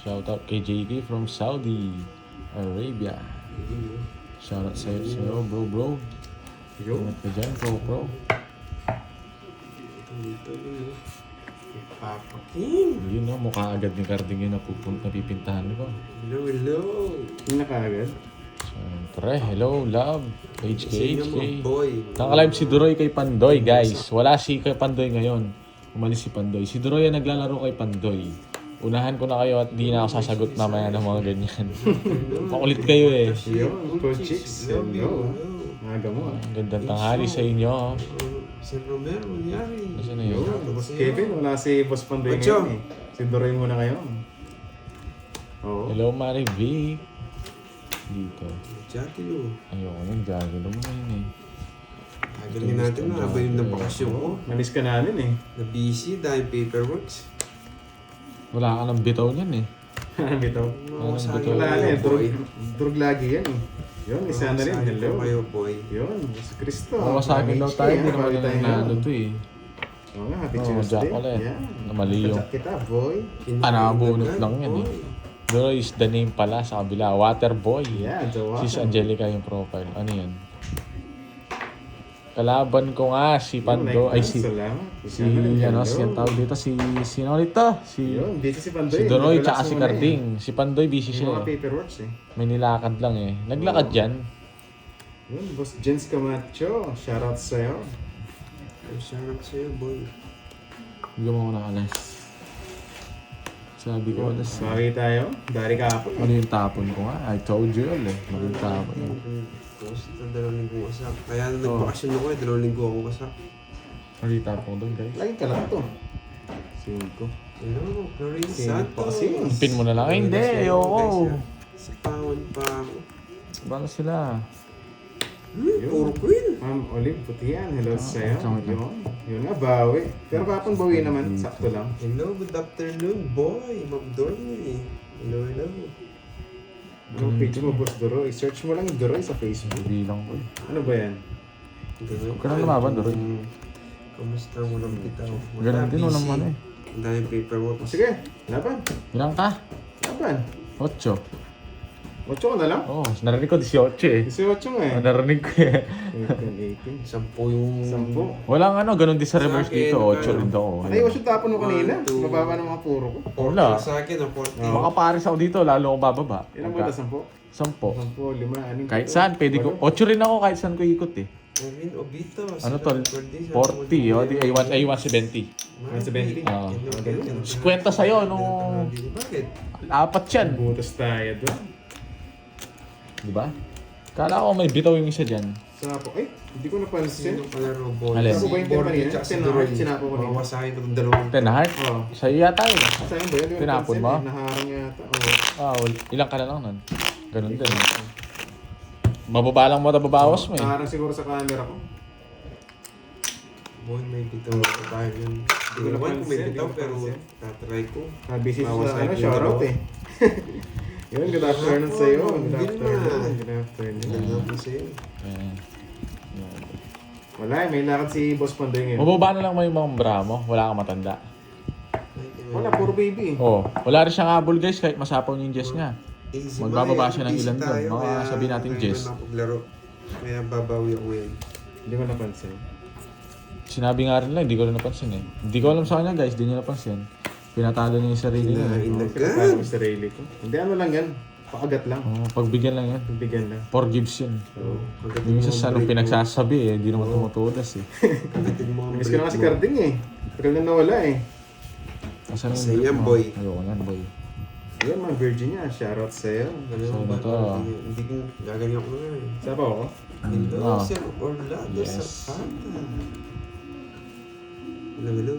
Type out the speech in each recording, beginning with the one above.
Shout out kay JK from Saudi Arabia. Shout out sa'yo, bro. Ingat ka dyan, bro. Papa King. Yun na, mukha agad ni Carding yun na pipintahan ko. Hello. Yung nakaagad? Siyempre, hello, love. HK. Boy. Naka-live si Duroy kay Pandoy, guys. Wala si kay Pandoy ngayon. Umalis si Pandoy. Si Duroy ang naglalaro kay Pandoy. Unahan ko na kayo at di na ako sasagot mamaya ng mga ganyan. Makulit kayo eh. Yun, Coach Chicks. Hello. Maga mo ah. Gandang tanghali sa inyo. Si Romero, nangyari. Nasaan na yun? Boss Kevin, wala si Boss Pandoy Ocho. ngayon eh. Si Doray muna ngayon. Oo. Hello, Mari V. Dito. Jackie Lou. Ayoko nang jagger mo na yun eh. Tagalin natin na habang yung nabakasyon ko. Manis ka namin eh. Na-busy dahil paperworks. Wala ka ng bitaw niyan eh. Bitaw. Bitaw? Wala na eh. Drug lagi yan eh. Yun, isa na rin. Hello. Kayo, boy. Yun, si Cristo. Mawasagin daw tayo. Hindi naman na nanalo to eh. Oo nga, happy Oh, Tuesday. Jack ulit. Yan. Namali yung- Jack kita, boy. Nakabunot lang yan eh. Duroy is the name pala sa kabila. Waterboy. Yeah, Jowa. Sis Angelica yung profile. Ano yan? Kalaban ko nga si Pando. Ay si... Salamat. Si ano, si ang tawag dito, sino ulit to? Si Yun, busy si Pandoy. Duroy Nag-relax tsaka si muna Carding. Si Pandoy busy eh. Yung mga siya eh. paperworks eh. May nilakad lang eh. Naglakad dyan. Yun, Boss Jens Camacho. Shoutout sa'yo. Sarap sa'yo, boy. Hindi mo na alas. Sabi ko Yun, alas. bawi tayo. Dari ka po. Ano yung tapon ko nga? I told you all eh. Maging tapon yun. Tapos ito, 2 linggo wasak. Kaya nung nagbakasyon ako 2 linggo ako wasak. Ano yung tapon ko doon guys? Lagi ka lang to. 5. Hello, Florin Sino pa Santos. kasi? Pin mo na lang. Ay hindi, ayoko. Sa pawan pa ako. Baka sila. Puro queen. Ma'am Olive Putian. Hello sa'yo. saan ka? Yun nga, bawi. Pero kapon bawi naman. Sakto lang. Hello, good afternoon, boy. Ma'am Dormy. Hello. Anong page mo, Boss Duroy? Search mo lang yung Duroy sa Facebook. Bilang ko. Ano ba yan? Huwag ka na lumaban, Doroy. Kamusta mo lang kita? Ganun din, walang ano eh. Ang daming paperwork. Sige, laban. Ilang ka? Laban. 8. 8 ka na lang. Oo, narinig ko 18 eh. 18 nga eh. Narinig ko eh. 18. 10 yung... 10. Walang ano, ganun din sa reverse Sa akin, dito. 8 ano? rin daw. Ay, 8 tapon mo kanina. 1, 2. Mababa ng mga puro ko. Wala. Sa akin, ang 40. Baka pares ako dito, lalo akong bababa. Ilan mo na? 10? 10. 10, 5, 6. Kahit saan, pwede ko. 8 rin ako kahit saan ko ikot eh. Erwin Obito. Ano to? 40, oh, di ay 170. 170. Oo. Kwenta sa'yo, nung Bakit? 4 yan. Butas tayo doon. Di ba? Kala ko may bitaw yung isa dyan. Sapo. Ay, hindi ko napansin. Sino kalaro boy? Alin? Sapo ba yung Borgi kanina? tsaka si Sinapo- Duroy. sinapo ko kanina. Mawasakin ko itong dalawang. 10 heart? Oo. Sa'yo yata yun. Saan ba yun? Hindi ko Tinapon napansin mo? eh. Naharang yata. Oo. Ilang ka na lang nun. Ganun din. Mababalang mo, babawas mo eh. Naharang siguro sa camera ko. Boy, may bitaw ako tayo yun. Hindi ko naman kung may napansin, bitaw hindi ko pero napansin. tatry ko. Busy sa Mawasakin ano, yung shoutout dalawa. eh. Yun, good afternoon Hapon, sa'yo. Ma'am Good Vilma. afternoon. Good afternoon. Ganda po sa'yo. Eh. Wala eh, may lakad si Boss Pandoy ngayon. Mababa na lang mo yung mga bra mo. Wala kang matanda. Wala, puro baby eh. Oh, wala rin siyang habol guys kahit masapaw yung Jess niya. Easy Magbababa man, siya ng easy ilan doon. tayo, Mga kaya sabihin natin, ngayon Jess. ko napaglaro. Kaya babawi ako yan. Hindi ko napansin. Sinabi nga rin lang, hindi ko rin napansin eh. Hindi ko alam sa kanya guys, hindi niya napansin. Pinatalo niya yung sarili niya. Kinain Oo, agad. pinapalo ko sa sarili ko. Hindi, ano lang yan. Pakagat lang. Oh, pagbigyan lang yan. Bigyan lang. Forgives yun. Oo. Pagdating Yung mo isa ang sa anong break mo, pinagsasabi eh, hindi naman tumutulas eh. pagdating mo ang Miss ko na break kasi mo. Carding eh. Tagal na nawala eh. Asan Sa yung yan, mo? boy. Ayoko yan, boy. Yun, mga Virginia. Shoutout sa'yo. Ano So, ba? ito. Hindi ko gaganyan ko na eh. Saan pa ako? Hello, Ah. Sir Orlando Yes. Zapata. Hello.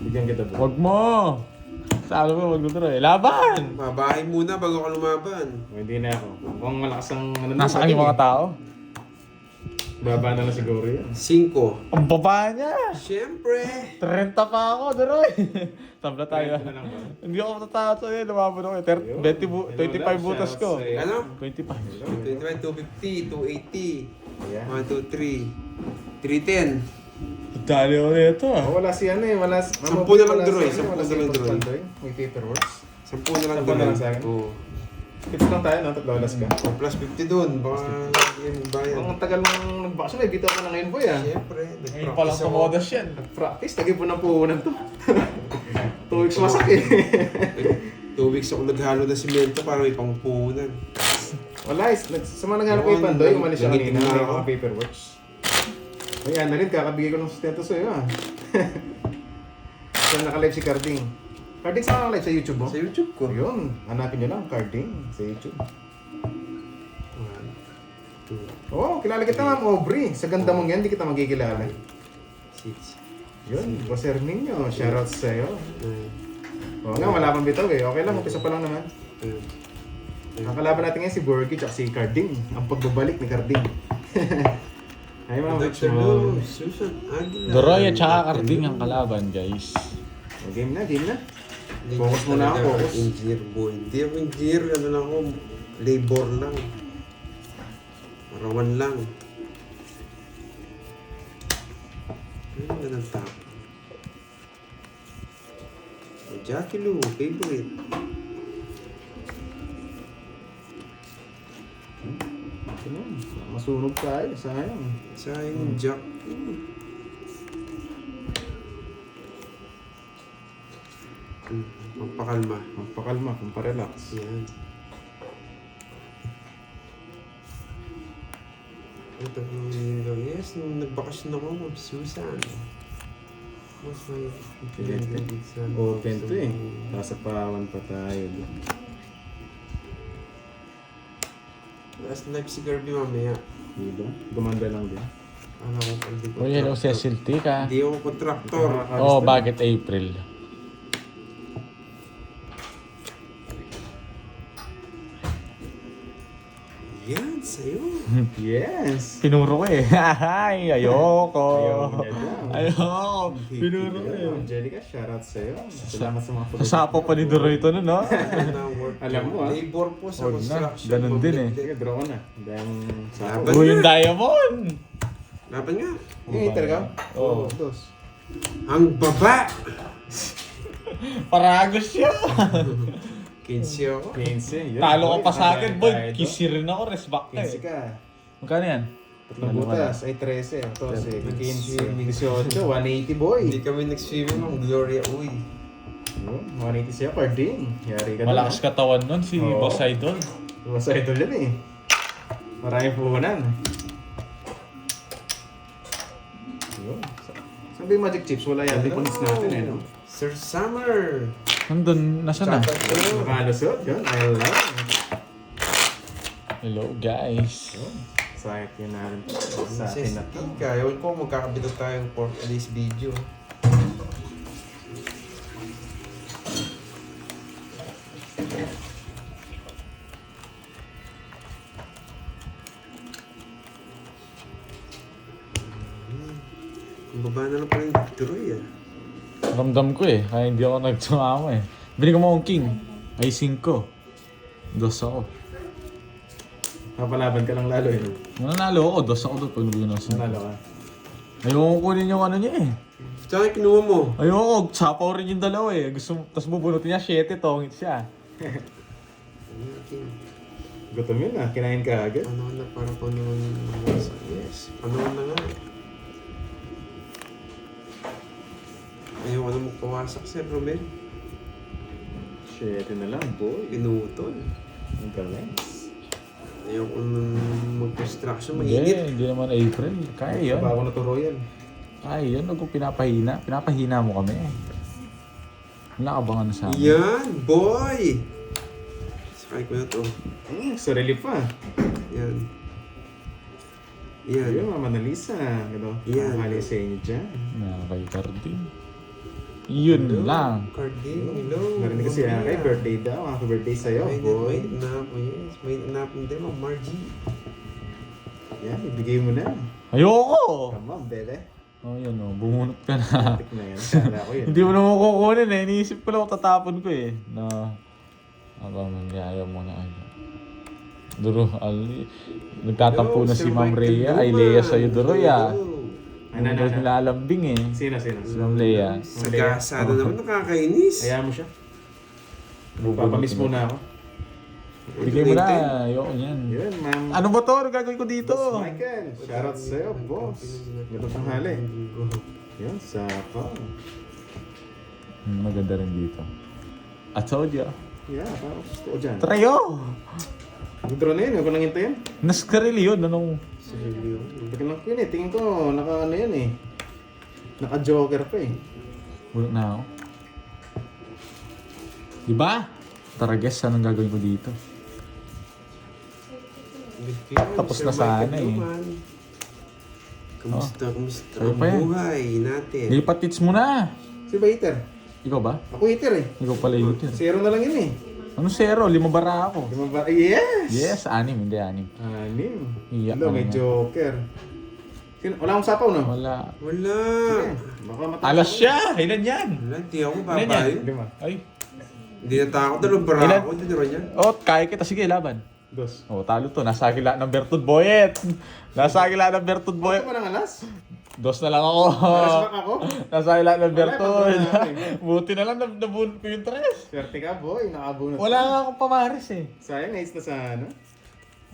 Bigyan kita ba? Wag mo! Sabi mo, wag mo eh. Laban! Mabahay muna bago ka lumaban. Hindi na ako. Mukhang malakas ang ano. Nasaan yung mga tao? Baba na lang siguro yan. 5. Ang baba niya! Siyempre. 30 pa ako, Duroy! Tabla tayo. Ano lang ba? Hindi ako matatakot sa'yo, lumaban ako. 25 butas ko. Ano? 25. 25, 250, 280. Ayan. 1, 2, 3. 310. Dali ako nito ah. Oh, wala si ano eh, wala si... Sampu na lang, Duroy. Wala Sampu si na lang, Boss Duroy. Pandoy. May paperworks. 10 na lang Sampu na lang sa akin? Oo. Pito lang tayo, no? Tatlo alas ka. O, plus 50 dun. Baka yung bayan. Ang tagal mong nagbakasyon, may bitaw ka na ngayon, boy, ah. Siyempre, Ngayon pa lang nag-practice ako. tumodas yan. Nag-practice, lagi po ng puhunan to. 2 weeks masak eh. 2 weeks ako naghalo ng simento para may pangpunan. Wala, sa mga naghanap kay Pandoy, umalis siya Nangitim kanina, na may ako. mga paperworks. Ay, yan na rin, kakabigay ko ng sustento sa'yo, ah. Saan naka-live si Carding? Carding, saan naka-live? Sa YouTube mo? Sa YouTube ko. Yun, hanapin nyo lang, Carding, sa YouTube. 1, 2, Oo, kilala kita, Ma'am Aubrey. Sa ganda mong yan, di kita magkikilala. 6, Yun, Boss Herminio, shoutout sa'yo. 9, Oo nga, wala pang bitaw eh. Okay lang, umpisa pa lang naman. 10. Ang kalaban natin ngayon si Borgie at si Carding. Ang pagbabalik ni Carding. Ay mga Rich Dr. mo. Lou, Susan Aguilar. Doroy at saka Carding ang kalaban, guys. Game na, game na. Hindi Focus ko muna talaga ako, focus. Engineer boy. Hindi ako engineer, ano lang ako, labor lang. Arawan lang. Ano na ng tap? Jackie Lou, favorite. Ano, masunog tayo, sayang. Sayang Jack. Pampakalma. Magpakalma, pamparelax. Yan. Ito po yung yes, nung nagbakasyon ako, Ma'am Susan. Mas may Open to eh. Nasa pawan pa tayo. Last live si Kirby mamaya. Diba? Gumanda lang din. Ano ko pag di Uy, hello Cecil T ka. Hindi ako kontraktor. Oh, bakit April? Yan, sa'yo. Yes! Pinuro ko eh. Ay, ayoko. Ayoko niya daw. Ayoko. Pinuro ko eh. Angelica, shoutout sa'yo. Salamat sa mga Sasapo pa ni Doroy ito nun, no? Alam mo, ah. Labor po sa Huwag na. construction. Ganun din eh. Sige, draw ko na. Dahil sa Laban. Uy, yung diamond! Laban nga. Eh, talaga? Oo. Dos. Ang baba! Paragos siya! 15 ako. 15. Yun, Talo ka boy. pa sa akin, boy. Tayo, Kisi rin ako, rest back ka 15 eh. ka. Magkano yan? Tatlong butas ay 13, 14, 15, 18, 180 boy. Hindi kami nag-swimming ng Gloria Uy. Yun, 180 siya, Carding. Yari ka Malakas katawan nun si Oo. Boss Idol. Masa idol yan eh. Maraming puhunan. Yun. Sabi yung magic chips, wala yan. Deponits natin eh, no? Sir Summer! Nandun, nasa na? Shoutout sa'yo. Nakalusot, yun. I love it. Hello guys. Yun. Sayang yun natin sa atin Sis na to. Tika, ewan ko magkakabito tayong for this video. Ang baba na lang pala yung Troy ah. Ramdam ko eh, kaya hindi ako nagsumama eh. Bili ko mo akong king. Ay 5. Dos ako. Papalaban ka lang lalo eh. Mananalo ako, dos ako doon pag nabigyan ako. Nanalo ka. Ayoko kunin yung ano niya eh. Tsaka kinuha mo. Ayoko, sapaw rin yung dalawa eh. Gusto, tapos bubunutin niya, 7, tongit siya. Gutom yun ah, kinain ka agad. Panahon na para panahon na yes, panahon na nga. Ayoko na magpawasak, Sir Romel. 7 na lang, boy. Pinutol. Ang galing. Ayoko nang mag-construction, Hindi, mainit. hindi naman April. Kaya yun. Bago na to Royal. Kaya yun, huwag kong pinapahina. Pinapahina mo kami eh. Wala ka bang ano sa amin? Yan, boy! Sakay ko na to. Sa relief pa. Yan. Yan. Ayun, Mama Nalisa. Gano? Yan. Mahali sa inyo dyan. Nakakay Carding. Yun Hello, lang. Carding, hello. Narinig kasi yan kay birthday daw. Happy birthday sa'yo, boy. May na po, yes. May na po din, Ma'am Margie. Yan, ibigay mo na. Ayoko! Come on, bebe. Oh, yun oh, bumunot ka na. Tik na yan. Kala ko yun. Hindi mo naman kukunin eh. Iniisip ko lang kung tatapon ko eh. No. Aba, ayaw mo na kayo. Duro, nagtatampo na si Ma'am Rhea. Ay, Lea sa'yo, Duro, ya. Hello. Ano? nilalambing eh. Sino? Si Ma'am Lea. Sagasa na naman, nakakainis. Hayaan mo siya. Papamiss muna ako. Bigay mo na. Ayoko yan. Yun, ma'am. Ano ba to? Ano gagawin ko dito? Boss Michael. Shoutout sa'yo, boss. Ganda tanghali. Yun, sapa. Maganda rin dito. I told ya. Yeah, parang gusto ko dyan. Trayo! Withdraw na yun, huwag ko nang hintayin. Naskarili yun. Anong... Tagal lang ko yun eh. Tingin ko, naka ano yun eh. Naka-joker pa eh. Bulok na ako. Diba? Tara guess, anong gagawin ko dito? Tapos na sana eh. Kamusta Sa'yo ang pa yan. buhay natin? Lipat tits mo na! Si ba hitter? Ikaw ba? Ako hitter eh. Ikaw pala yung hitter. Zero na lang yun eh. Ano 0? 5 bara ako. Di ba ba? Yes! Yes, 6. Hindi 6. Anim. Iyak Hello, ka may naman. joker. Wala akong sapaw no? Wala. Wala. Sige, baka matapos. Alas siya! Ilan yan? Wala, di ako Ilan yan? babae. Lima. Ay. Hindi natakot. Dalawang bara Ilan? ako. Tinuro niya. Oh, kaya kita. Sige, laban. Dos. Oh, talo to. Nasa agila ng Bertud Boyet. Nasa agila ng Bertud Ano Boyet. ba ng alas? 2 na lang ako. Alas back ako? Nasa agila ng Bertud. Wala, pag- Buti na lang nabunod ko yung 3. Swerte ka boy, nakabunot. Wala nga akong pamaris eh. Sayang, nais na sa ano?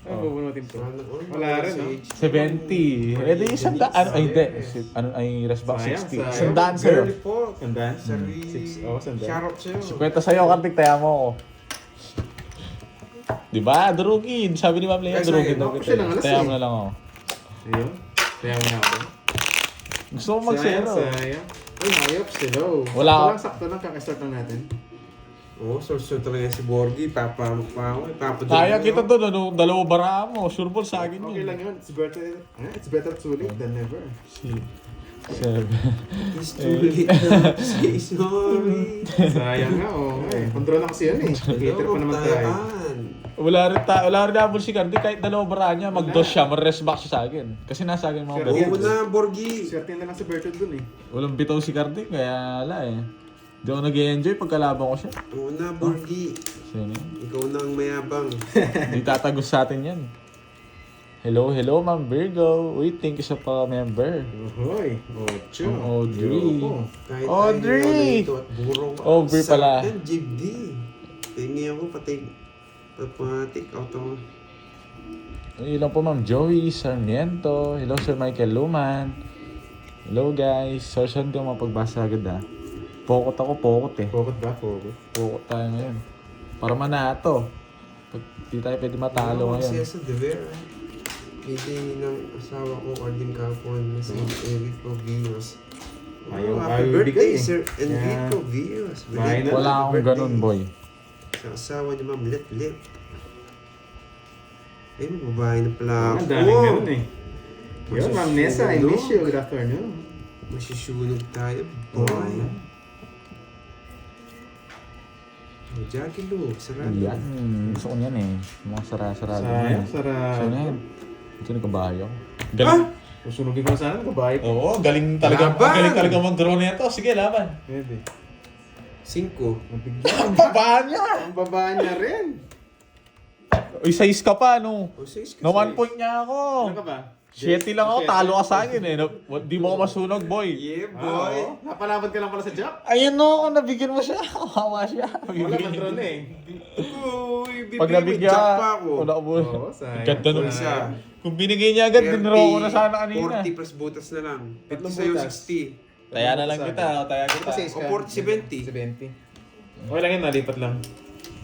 Ano Oh. bubunutin to? Sana all Wala rin no? 70. Eh di isang daan. Ay, hindi. Ano ay resback Sayang, 60. sayang. Isang daan sa'yo. Girly po. Sandaan? Sorry. Sandaan. Shoutout sa'yo. Kwenta sa'yo, Kartik. Taya mo ako. Diba? Durugin. Sabi ni Ma'am Lea, Ay, durugin sayang. daw Ako kita. siya lang, alas Taya eh. mo na lang ako. Ayun. Kaya mo na ako. Gusto mo mag-zero. Sayang. Ay, hayop, slow. Wala Sakto ka- lang, sakto lang. Kakastart lang natin. Oo, so talaga si Borgie. Papamuk pa ako. Ipapadala Kaya mo. kita doon, ano, 2 bara mo. Sure ball sa akin Okay yun. lang yun. It's better too late than never. 7. It's too late now to say sorry. Sayang nga, oh. Eh, control na kasi yun eh. Hater pa naman tayo. Wala rin double si Cardi. Kahit 2 bara niya, mag-dos siya, mag-rest back siya sa akin. Kasi nasa akin mga Sure. beto. Oo na, Borgie. Swerte na lang si Bertrand dun eh. Walang bitaw si Cardi, kaya wala eh. Hindi ako nag-enjoy pag kalaban ko siya. Oo na, Borgie. Sino yun? Ikaw na ang mayabang. Hindi tatagos sa atin yan. Hello, Ma'am Virgo. Uy, thank you sa pa-member. Uhoy, Ocho. Oh, Audrey. Yoko. Kahit Audrey! ayaw na ito at burong Audrey pala. Sa akin, JD. Tingi ako pati papatik auto. Hello po Ma'am Joey Sarmiento. Hello Sir Michael Luman. Hello guys. Sorry, hindi ako mapagbasa agad ha. Pokot ako, pokot eh. Pokot ba? Pokot. Pokot tayo ngayon. Para manato. Pag di tayo pwede matalo ngayon. Siya sa Devera. Meeting ng asawa ko, Arden Capon, na si Enrico Villos. Ayaw- Happy ayaw birthday, ibigay eh. Sir Enrico Yeah. Villos. Bahay na Wala Happy akong birthday. ganun boy. Sa asawa ni Ma'am Lit. Ay, magbabahay na pala ako. Ang daming ganun eh. Yun, Ma'am Nessa, I miss you. Good afternoon. Masisunog tayo, boy. Oo. Oh, Jackie Luke, sarado. Yan. Gusto ko yan eh. Mga sara-sarado. Sayang, yan. sarap. So na yan. Ito na kabayo. Galing. Susunugin ko na sana, kabahay ko. Oo, galing talaga. Laban! Galing talaga mag-draw nito. Sige, laban. Pwede. 5. Nabigyan. Ang baba niya! Ang baba niya rin. Uy, 6 ka pa, no? O 6 Na 1 point niya ako. Ano ka ba? 7 lang ako, talo ka sa akin eh. Di mo ako masunog, boy. Yeah, Boy. boy. Napalaban ka lang pala sa job. Ayun no, nabigyan mo siya. Kawawa siya. Wala man drone eh. Uy, Pag bibigay mo, nabigyan, jack pa ako. wala ko. Oo, sayang. Ganda nun. Isa. Kung binigay niya agad, dinro ko na sana kanina. 40 plus butas na lang. 50 Tatlong sa'yo, butas. 60. Taya na lang kita, taya kita. O 40, 70. 70. Okay lang yun, nalipat lang.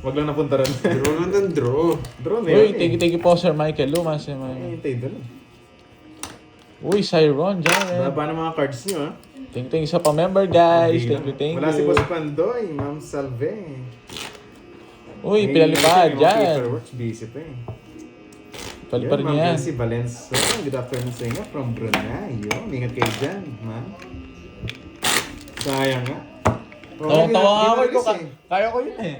Wag lang napunta rin. Draw lang ng draw. Drone eh. Uy, thank you po Sir Michael Lumas. Hintay doon eh. Uy, Cyron, dyan. Baba ng mga cards nyo ha. Thank you sa pa-member guys. Thank you. Wala si Boss Pandoy, Ma'am Salve. Uy, pinalipad, dyan. Paperworks, busy pa eh. Palipad Yun, niya Ma'am yan. Nancy Valenzo. Good afternoon sa inyo from Brunei. Yun, ingat kayo dyan, ma'am. Sayang nga. Tawa-tawa Di ako. na-release eh. Kaya ko yun eh.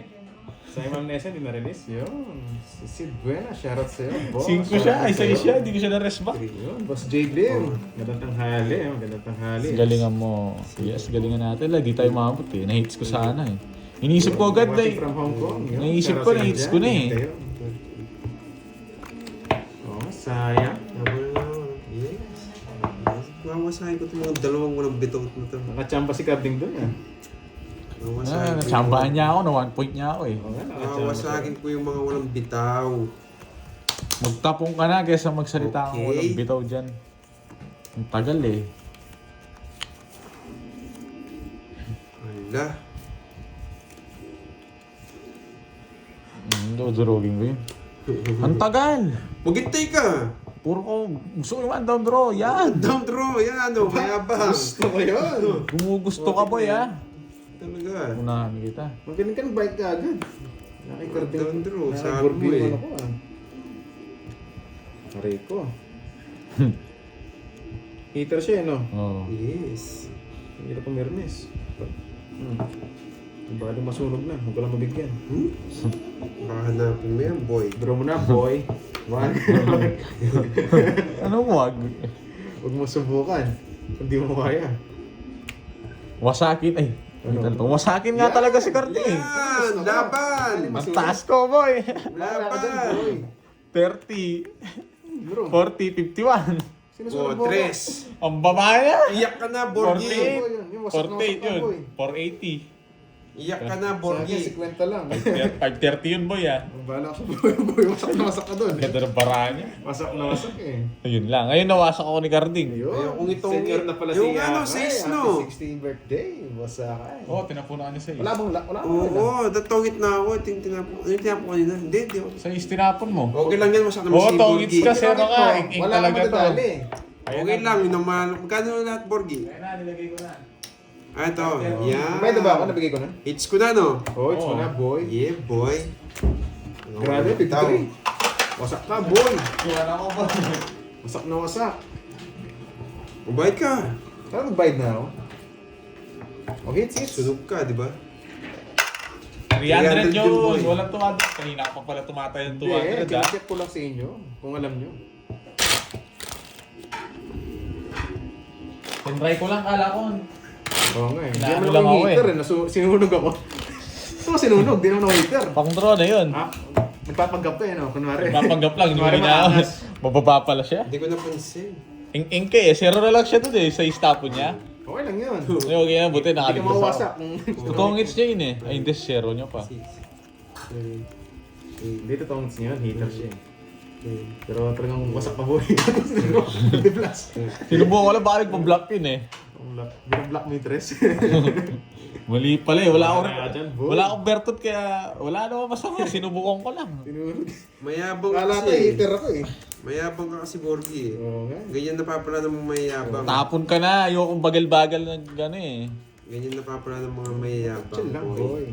Sayang Ma'am Nessa, hindi na-release. Yun. Si Sid Buena, shoutout sa'yo. Boss. 5 siya, Shoutout isa sa'yo. siya. Hindi ko siya na-rest back. Yun, Boss Jade Lim. Magandang tanghali. Magandang tanghali. Galingan mo. Yes, galingan natin. Di tayo maabot eh. Na-hits ko sana eh. Iniisip ko agad Watching eh. from Hong Kong. Yun, Naisip shoutout ko, sa inyo na-hits dyan. ko na eh. Kayo. Oh, sayang. Yes. Mawawasahin ko itong mga dalawang walang bitaw na ito. Nakachamba si Carding doon ah. Natsambahan niya ako, na 1 point niya ako eh. Oo nga, nakachamba siya. Mawawasahin ko yung mga walang bitaw. Magtapong ka na kaysa magsalita Okay. ang walang bitaw dyan. Ang tagal eh. Ala. Durogin ko yun. Ang tagal! Magintay ka! Puro ko, gusto ko yung down draw, yan! Down draw, yan ano, mayabang. Gusto ko yun. Gumugusto ka boy ha? Talaga. Unahan kita. Magaling ka ng bike ka agad. Nakikarding. Down draw, sabi Nakikarding mo eh. ano ko ah. Aray ko. Heater siya eh no? Oo. Yes. Hindi na pumirmis. Baka din masunog na. Huwag ka lang mabigyan. Baka hanapin mo yan, boy. Draw mo na boy. Wag. Ano wag? Huwag mo subukan. Hindi mo kaya. Wasakin, ay. Ano? Wasakin nga talaga si Carding. Yan! Laban! Ang taas ko boy! Laban! 30, Bro. 40, 51. Sinusunod O, mo ako. tres. Ang baba niya! Iyak ka na, Borgie. 48. Yung wasak na 48 wasak na, yun. boy. 480. Iyak ka na, Sa akin, Borgie. 50 lang. 530 yun boy ah. Bahala ka sa boy. Boy, wasak na wasak ka doon. Ganda ng bara niya. Wasak na wasak eh. Ayun lang. Ngayon nawasak ako ni Carding. Ayun. Ayun, kung itong- Senior na pala yung si ano, Yakay. sis, no? Happy 16th birthday. Wasakay. Oo, tinapunan niya sa Wala bang wala bang Oo, datongit na ako. Ito yung tinapo. Ano yung tinapo kanina? Hindi, hindi ako. Sa istinapon mo. Okay lang yan, masyado naman Oo, si tongits Borgie. ka, sir. Ano ka? Ing Wala talaga ka to. madadali. Okay lang, yun naman. Magkano lahat, Borgie? Ayun na, nilagay ko na. Ah, ito. Yan. May ba ako? Nabigay ko na? Hits ko na, no? Oh, it's Oo. na boy. Yeah, boy. Grabe, 53. Wasak ka boy. Wala ako ba? Wasak na wasak. Ubayad ka. Saan mag-bide na ako? Oh, hits. Sunog ka, di ba? 300 300 yun, boy. yun. Walang tumatay. Kanina ka pa pala tumatay ng Hindi eh, 200 ah. check ko lang sa inyo. Kung alam nyo. Tinry ko lang, kala ko. Oo nga eh. Hindi Naano naman lang ako ako heater eh. Sinunog ako. Ano sinunog? Di naman ako heater. Pang draw na yun. Ha? Nagpapanggap to eh no? Kunwari. Papanggap lang, hindi Kunwari na maangas. mababa pala siya. Hindi ko napansin. Ing-ing eh, zero na lang siya doon eh, sa istapon niya. Okay lang yun. Ay, okay yan, buti Hindi ka nakaligtas mawasak. ako. Totoong hits niya yun eh. Ay, hindi, zero niya pa. 6, 7, Hindi totoong hits niya yun. Heater siya eh. 8, Pero talagang wasak pa boy. Hindi blast. Sinubukan ko lang, baka nagpa-block yun eh. Binablock mo yung tres. Mali pala eh, wala akong Wala ka dyan, boy. wala akong bertot kaya wala naman masama, sinubukan ko lang. Sinunog. Mayabang Kala ko kasi. heater ako eh. Mayabang ka kasi, Borgie. Oo nga. Ganyan napapala ng mga mayayabang. Tapon ka na, ayokong bagal-bagal na gano'n eh. Ganyan napapala ng mga mayayabang, Chill lang boy. boy.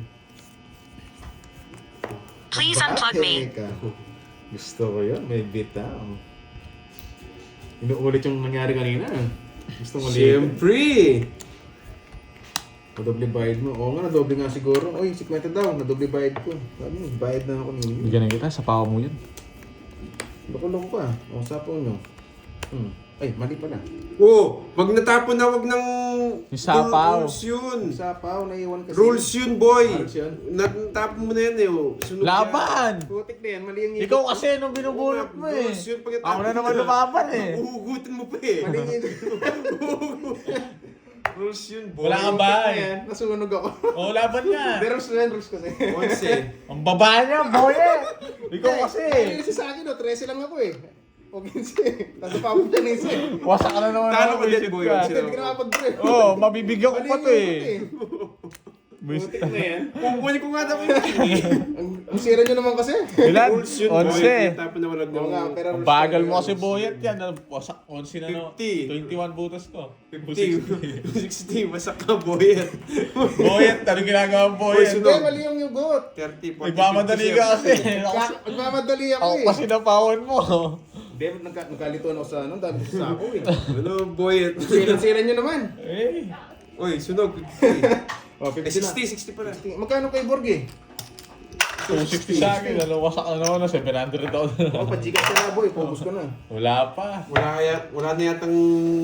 Please unplug me. Teka. Gusto ko yun. May bitaw. Inuulit yung nangyari kanina. Gusto mo ulit. Siyempre! Nadoble bayad mo. Oo nga, nadoble nga siguro. Oy, 50 daw. Nadoble bayad ko. Sabi mo, bayad na ako ninyo. Bigyan na kita, sa pawa mo yun. Loko-loko ka. O, sapo nyo. Ay, mali pala. Oh, wag natapon na, wag ng Yung sapaw. rules yun. Sapaw, naiwan kasi. Rules yun, boy. Rules yun? Natapon mo na yan eh. Oh. Sunog Laban! Putik na yan, mali yung Ikaw kasi nung binubulot mo eh. Rules yun, pag Ako na naman lumaban eh. Uhugutin mo pa eh. Mali yung Rules yun, boy. Wala ka ba eh? Ayan, nasunog ako. Oo, laban nga. Hindi, rules na yan, rules kasi. Once eh. Ang baba niya, boye! Ikaw kasi. Ay, kasi sa akin, 13 lang ako eh. O 15. Tapos pa ako dyan isa eh. Wasak ka na naman. Talo ako, ka dyan, visit boy. ka. Sila- Hindi ka nakapag-break. Oo, mabibigyan ko Mali pa yung to eh. input eh. Putik na yan. Kukunin ko nga daw yung Ang sira nyo naman kasi. Ilan? rules yun, boy. 11. Tapon na walang Oo nga, pero Ang rules bagal talaga, mo kasi rules boyet talaga. yan. Wasak, 11 na no. 50. 21 butas ko. 50. 60. Masak ka, boy. Boyet, ano ginagawa mo Boy, boyet? sunod. Hindi, mali yung yugot. 30, 40, Nagmamadali ka kasi. Magmamadali ako Ako eh. kasi napawan mo. Hindi, nagkalituan ako sa ano, dami ko sa ako eh. Ano, boy? Sira nyo naman. Eh. Uy, sunog. O, 50 na. 60 pala. Magkano kay Borgie? 260 sa akin. Ano, wasak na naman na 700 daw. O, pajikas ka na boy, focus ko na. Wala pa. Wala na yatang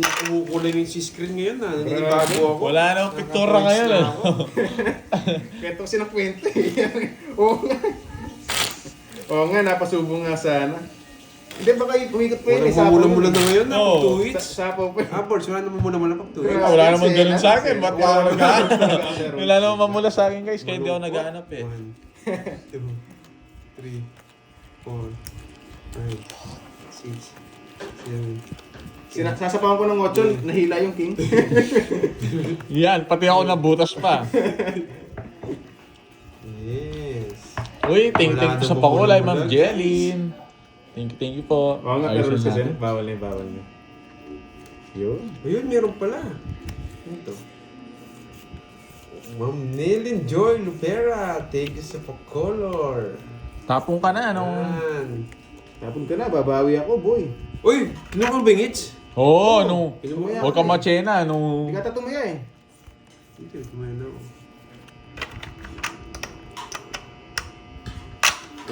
kumukulay yung si screen ngayon na. Naninibago ako. Wala na akong piktura ngayon. na Eh. ako. Kaya ito kasi nakwento eh. Oo nga. Oo nga, napasubo nga sana. Hindi, baka umikot pa yun. Walang mamula-mula na ngayon na, Oo. pag 2 hits. Sapaw pa yun. Ah, Borge, wala naman muna-mula pag 2 hits. Ah, wala naman ganun sa akin. Ba't Wala ako naman nag-aanap? ganun sa akin. Wala naman mamula sa akin guys, kaya hindi ako nag-aanap eh. 1, 2, 3, 4, 5, 6, 7. Sasapawan ko ng 8, nahila yung king. Yan, pati ako nabutas pa. Yes. Uy, thank Wala you sa daw pakulay, mamula, Ma'am guys. Jeline. Thank you po. Oo nga, Ayusin pero kasi natin. bawal na. Yun. Ayun, meron pala. Ito. Ma'am Nilin Joy Lupera, thank you sa color. Tapong ka na, nung... Yan. Tapon ka na, babawi ako, boy. Uy, ano kang bingits? Oo, nung... Tumaya Huwag ka machena, Hindi nung... ka tatumaya eh. Ito, kumain ako.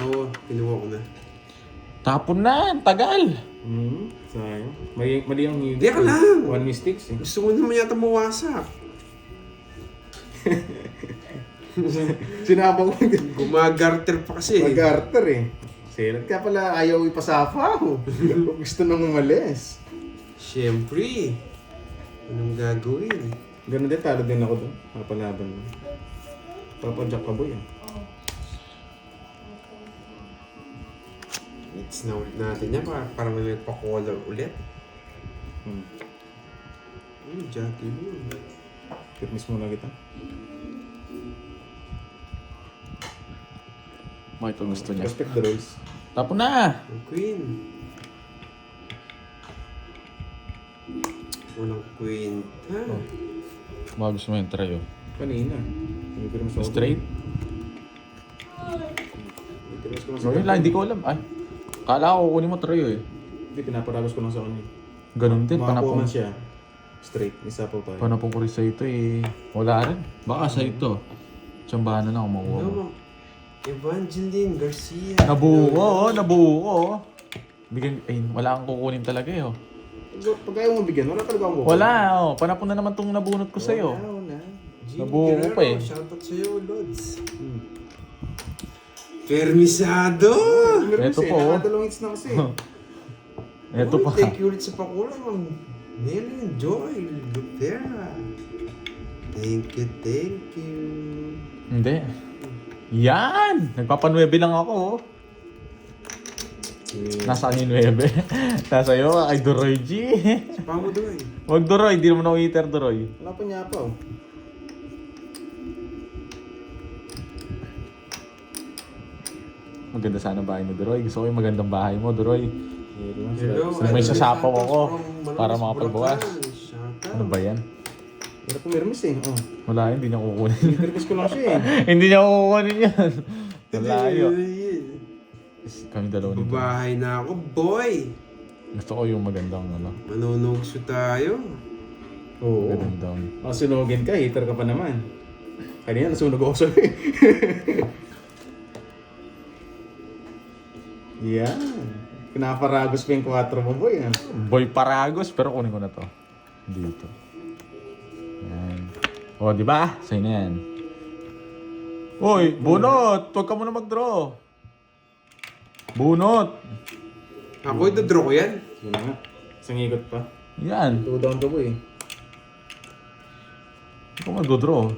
Oo, kinuha ko na. Tapon na, ang tagal. Sayang. Mali ang Hindi ka lang. One mistakes eh. Gusto ko naman yata mawasak. Sinabaw ko din. Gumagarter pa kasi. Mag-arter eh. Silat ka pala, ayaw ipasafa ako. Gusto nang umalis. Siyempre. Anong gagawin? Ganun din, talo din ako doon. Mapalaban mo. Papadyak ka boy ah. It's na ulit natin yan para may pa-color ulit. Jackie mo. Fitness muna kita. Mga ito gusto niya. Respect the rules. Tapon na. Ang queen. Walang queen. Ha? Mga gusto mo yung try, oh. Kanina. Nag-grims ako. Straight? Nag-grims ko lang sa No, yun lang, hindi ko alam. Ay, kala ko kukunin mo try, eh. Hindi, pinaparagos ko lang sa kanya. Ganun din, Makakuha panapong... man siya. Straight. Isa pa tayo. Panapong ko rin sa ito, eh. Wala rin. Baka sa ito. Tsambahan na lang kung makuha Ano mo. mo? Evangeline Garcia. Nabuo ko, oh. Nabuo ko, oh. Bigyan, ay, wala kang kukunin talaga, eh, oh. Pag ayaw mo bigyan, wala talaga akong Wala, oh. Panapon na naman tong nabunot ko sa'yo. Wala. Jimmy Nabuo ko Guerrero, pa, eh. Shoutout sa'yo, Lods. Permisado! Eto po, oh. Nakadalawang hits na kasi. Ito Uy, pa. thank you ulit sa pakulang, Ma'am Nilin Joy Lupera. Thank you. Hindi. Yan! Nagpapanuebe lang ako, oh. Nasaan yung 9? Nasa iyo, kay Duroy G. Pa mo doon. Wag Duroy, hindi naman ako iter Duroy. Wala pa niya pa oh. Maganda sana bahay mo, Duroy. Gusto ko yung magandang bahay mo, Duroy. Hello. May Idol sasapaw Santos ako from para Malolos, makapagbawas. Bulacan. Shoutout. Ano ba yan? Wala pumirmis eh. Oh. Wala, hindi niya kukunin. Interviews ko lang siya eh. Hindi niya kukunin yan. Malayo. Kami dalawa nito. Babahay na ako, boy. Gusto ko yung magandang, ano, Manunugso tayo. Oo. magandang. Masunugin ka, hater ka pa naman. Kanina nasunog ako sa'yo eh. Yan. Pinaparagos pa yung 4 mo boy ah. Boy Paragos, pero kunin ko na to. Dito. Yan. O, di ba? Sa'yo na yan. Uy, bunot! Huwag ka muna mag-draw. Bunot! Ako, ito-draw ko yan. Sige na nga. Isang ikot pa. Yan. 2 down to boy. Huwag ka mag-draw.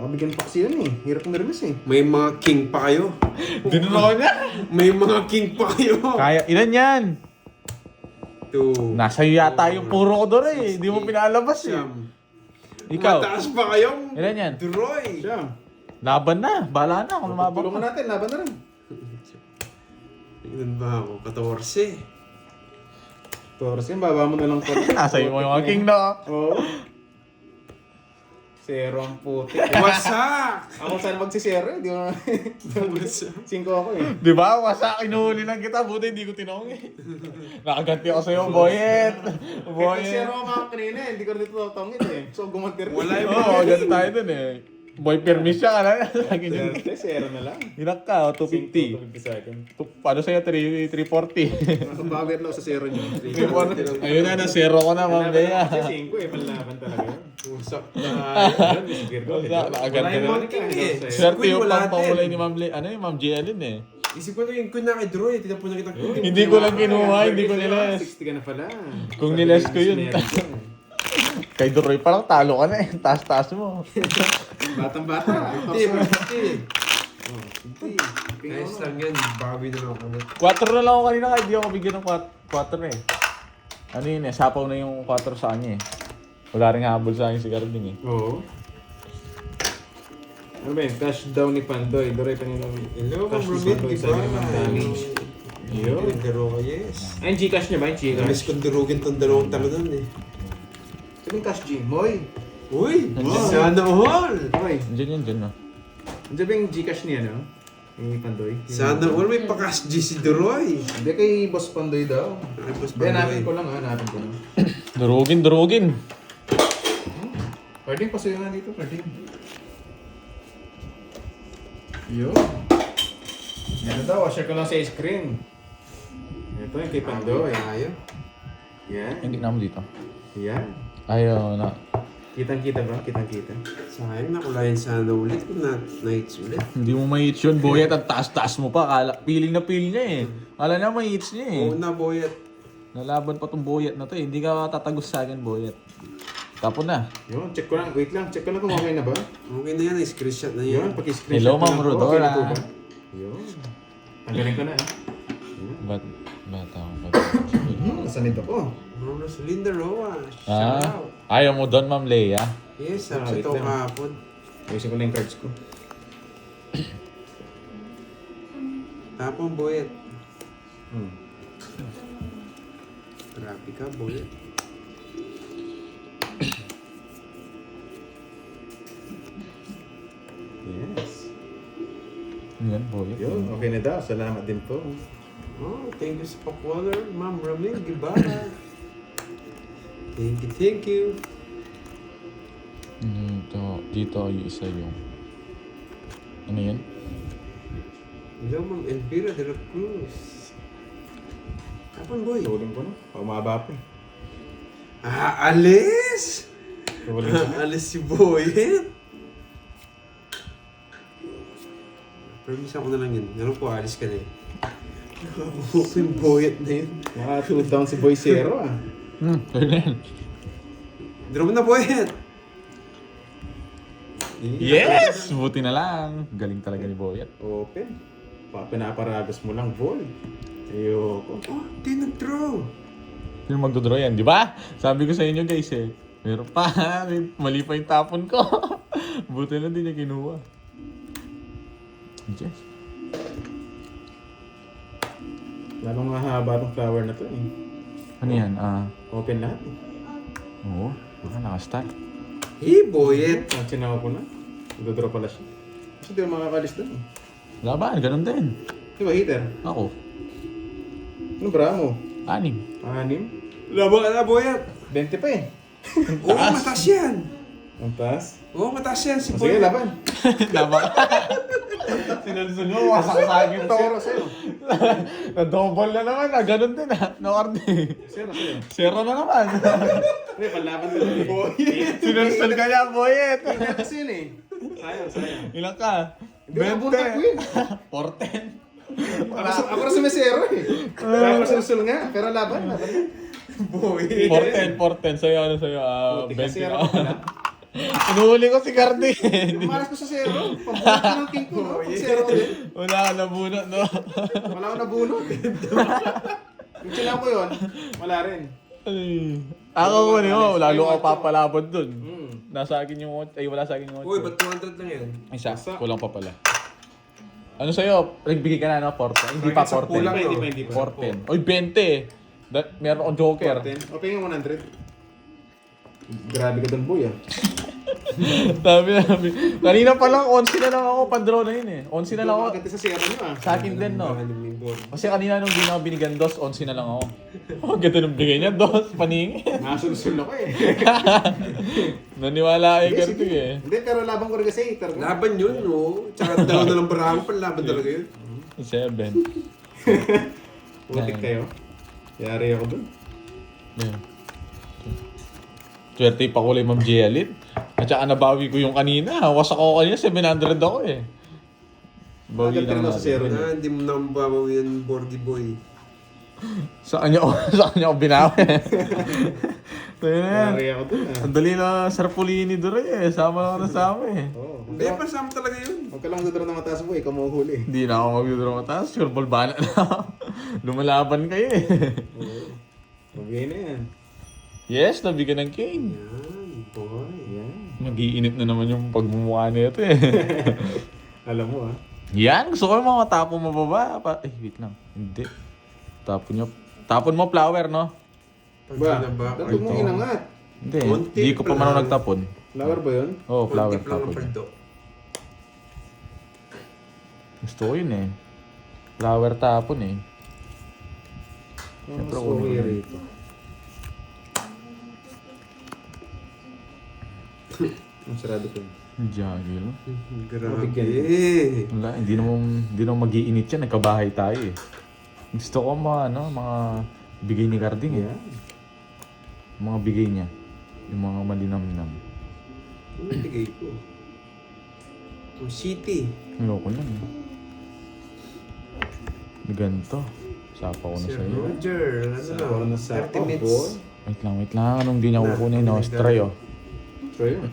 Bigyan pa kasi yun eh. Hirap pumirmis eh. May mga king pa kayo. Dinuno niya. May mga king pa kayo. Kaya, ilan yan? 2. Nasa iyo yata yung puro ko doon eh. Hindi mo pinalabas eh. Ikaw. Mataas pa kayong Ilan yan? Droy. Siya. Laban na. Bahala na kung lumabang Tulungan ka. natin, laban na rin. Ilan ba ako? 14. Torres yan, baba mo na lang po. Nasa iyo mo yung king na. Oo. Zero ang puti. Wasak! Ako sana magsisero eh. Di mo na. 5 ako eh. Di ba? Wasa, inuhuli lang kita. Buti hindi ko tinong eh. Nakaganti ako sa'yo, Boyet. Boyet. Zero ako mga kanina eh. Hindi ko rin ito tatangin eh. So gumanti rin. Wala yung Oo, ganito tayo dun eh. Boy, permis siya ka na. Lagi yun. Zero na lang. Hinak ka, oh, 250. 250 seconds. Paano sa'yo? 340. Bakit na sa zero niyo? 340. Ayun na, na-zero ko na, Ma'am Bea. Kasi 5 eh. Panlaban talaga yun. Wasak Ayun, Miss Virgo. Wala, nakaganti Wala yung na. mga king eh. Swerte yung Wala pang pangulay din. ni Ma'am Le. Ano yung Ma'am Jeline eh. Isip ko na yung queen na kay Droy. Tinapon na kitang queen. Hindi ko lang kinuha, hindi ko niles. 60 ka na pala. Kung niles ko yun. Kay Duroy parang talo ka na eh. Taas-taas mo. Batang-bata. Hindi, hindi. Hindi. Ayos lang yan. Bawi na lang ako na. 4 na lang ako kanina kahit di ako bigyan ng 4 eh. Ano yun eh, sapaw na yung 4 sa kanya eh. Wala rin habol sa akin si Carding eh. Oo. Ano ba yun? Cash down ni Pandoy. Doray pa nila. Hello, Cash Ma'am ni Romit. Pandoy Di sa ba? limang damage. Yun. Naglaro ka, yes. Ay, yung Gcash niya ba? Yung Gcash? Namiss kong durugin tong dalawang talo nun eh. Sabihin Cash G. Moy! Uy! Wow. Sana all! Moy! Diyan no? Andiyan ba yung Gcash niya, no? Ni Pandoy? Sana all may pakas G si Duroy. Hindi kay Boss Pandoy daw. Ay, boss Hindi, hanapin Pandoy. ko lang ha. Hanapin ko lang. Durugin. Carding, pasuyo nga dito. Carding. Yun. Yan daw. Share ko lang sa screen. Ito yung kay Pandoy. Tayo. Yan. Hindi na mo dito. Yan. Ayaw na. Kitang-kita ba? Kitang-kita. Sayang nakulayan sana ulit kung na-hits ulit. Hindi mo ma-hits yun, Boyet. Ang taas-taas mo pa. Feeling niya eh. Kala niya ma-hits niya eh. Oo na, boyet. Nalaban pa tong Boyet na to eh. Hindi ka tatagos sa akin, Boyet. Tapon na. Yun, check ko lang. Wait lang. Check ko lang kung okay na ba? Okay na yan, screenshot na Yun, yan. pag-screenshot Hello, ko lang Ma'am po. Rodora. Okay na po ba? Yun. Tanggalin ko na eh. Bata ko pa. Nasaan ito po? Ma'am Rosalinda Roa. Shout Ah, out. ayaw mo doon, Ma'am Leia. Yes, Ah, sabi wait ito lang. kahapon. Ayusin ko na yung cards ko. Tapon, boyet. Hmm. Grabe ka, boyet. Yes. Yan, Boyet. Yun, okay na daw. Salamat din po. Oh, thank you sa pa-caller, Ma'am Ramil Guevara. Thank you. Dito yung isa yung... Ano yan? Hello, Ma'am Elvira de la Cruz. Tapon, boy. Tuling ko na. Pumaba pa eh. Ah, alis! Tuling ko na. Alis si boyet. Permission ko na lang yun. Ganun po, alis ka na eh. Nakabuko yung boyet na yun. Mga 2 down si Boy Zero ah. Kaya na yan. Draw mo na, boyet! Yes! Buti na lang. Galing talaga ni Boyet. Open. Pinaparagos mo lang, Boy. Ayoko. Oh, di nag-draw. Sino magdodraw yan, di ba? Sabi ko sa inyo guys eh. Meron pa. Mali pa yung tapon ko. Buti na din niya kinuha. Yes. Lalong mahaba tong flower na to eh. Ano yan? Open lahat eh. Oo. Baka nakastart. Hey, boyet! Ang sinawa ko na. Nagdodraw pala siya. Kasi di mo makakalis doon eh. Laban, ganun din. Di ba hitter? Ako. Ano bra mo? 6. 6? Laban ka na, boyet! 20 pa eh. Oo, mataas yan! Ang taas. Oo, mataas yan si O, sige, boyet. laban. Laban. Sinunod mo, wasak sa akin to. Zero. Na-double na naman ganun din No-Cardi. Zero. 0 na naman. Pre, panlaban ka lang eh. Sinunod ka niya, Boyet. Tingnan kasi yun eh. Sayang. Ilan ka? Hindi ko nabutak ko yun. 410. Ako na sumisero eh. Ako susul nga. Pero laban. Boyet! 410. Sa'yo, sa'yo? Buti 20 kasi na. ako pala. Inuhuli ko si Cardi. Umaras ko sa zero. Pambuhat ko ng king ko, no? Pag zero ko din. Wala ka nabunot, no? Wala ko nabunot. Yung sila ko yun, wala rin. Ay. Ako ko niyo, lalo ka papalabot dun. Hmm. Nasa akin yung ay wala sa akin yung Uy, ba't 200 lang yan? Isa, kulang pa pala. Ano sa'yo? Nagbigay ka na, no? 40? Hindi pa 40. Kulang, no? Hindi pa. 410. Uy, 20. Meron akong joker. 10. Okay yung 100. Grabe ka dun, boy ah. Sabi. Kanina pa lang, 11 na lang ako. Pandraw na yun eh. 11 na lang ako. Agad sa zero nyo ah. Sa akin din, no? Ano yung board? Kasi kanina nung di na ako binigyan 2, 11 na lang ako. Ang ganda nung bigay niya, 2, paningin. Nakasulsul ako eh. Naniwala kay Sige, Kertig sige. eh. Hindi, pero laban ko rin kasi hater ko. Laban yun, no? Tsaka dalawa na lang barang pa, laban talaga yun. 7. Putik kayo. Yari ako dun. Yeah. Swerte pa kulay Ma'am Jealyn. At saka nabawi ko yung kanina. Wasak ako kanina, 700 ako eh. Bawin Agad ka lang na sa natin. zero niya. Hindi mo na mababawi yan, Bordy Boy. Sa kanya ko binawi. So yun na yan. Yari ako dun Ang dali na Sarpolini Duroy eh. Sama na sama eh. Oo. Hindi, pasama talaga yun. Huwag ka lang dudura ng mataas mo, ikaw mahuhuli. Hindi na ako magduduro mataas. Sure ball bana na ako. Lumalaban kayo eh. Oo. Mabigay na yan. Yes, nabigyan ng king. Yan, boy. Yan. Mag-iinit na naman yung pagmumukha nito eh. Alam mo ah. Yan, gusto ko yung mga tapo mababa. Wait lang. Hindi. Tapon mo flower, no? Ba? Ba? Dapat mong inangat. Hindi. Konti Hindi ko pa man lang. nagtapon. Flower ba yun? Oo, flower. Kontip lang ang Tapon. paldo. Gusto ko yun eh. Flower tapon eh. Mas Siyempre, okay kunin ko. rito. Ang sarado ko yun. Jagil. Grabe. Wala, hindi naman mag-iinit yan. Nagkabahay tayo eh. Gusto ko mga bigay ni Carding eh. Yan. Mga bigay niya. Yung mga malinamnam. Ano bigay ko? Yung city. Loko niyan eh. Ganito. Sapa ko na Sir sa'yo. Roger. Sawa na sa 30 minutes. boy. Wait lang. Anong di niya kukunin? No, stray oh. So yun.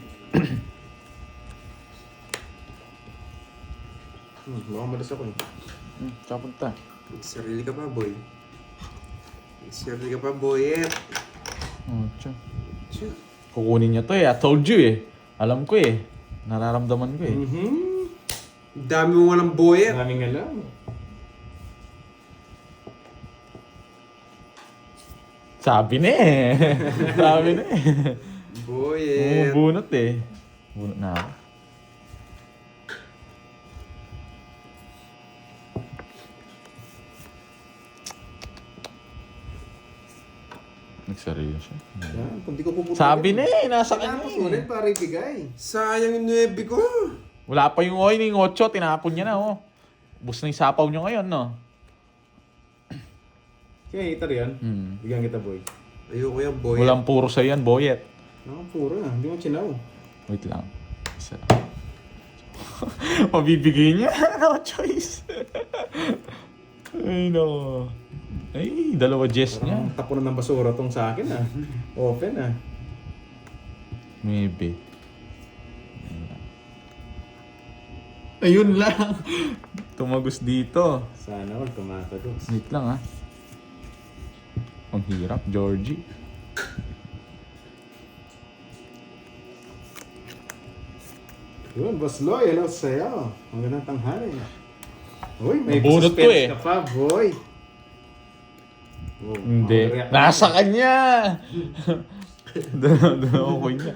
Baka malas ako eh. Kapunta. Sarili ka pa, boy. Sarili ka pa, boyet. Oh, tiyo. Kukunin niya to eh. I told you eh. Alam ko eh. Nararamdaman ko eh. Dami mo walang boyet. Maraming alam. Sabi na eh. Sabi na eh. Boyet. Bumubunot eh. Bunot na ako. Nagsariyo siya. Yan. Kung di ko pupunta. Sabi na eh. Nasa Kailangan kanya ko sulit eh. para ibigay. Sayang yung 9 ko. Wala pa yung oil yung 8. Tinapon niya na oh. Bus na yung sapaw niyo ngayon no. Kaya hitar yan. Bigyan kita boy. Ayoko yan, boyet. Walang puro sa yan, boyet. Puro na. Hindi mo chinaw. Wait lang. Isa. Mabibigay niya. No choice. Ay no. Ay, dalawa Jess niya. Parang tapunan ng basura tong sa akin ah. Open ah. Maybe. Ayun lang. Tumagos dito. Sana wag tumatagos. Wait lang ah. Ang hirap, Georgie. Yun, Boss Loy, hello sa'yo. Magandang tanghali. Uy, may Nabunot ko suspense eh. ka pa, boy. Oh, Hindi. react- Nasa kanya! Draw ko niya.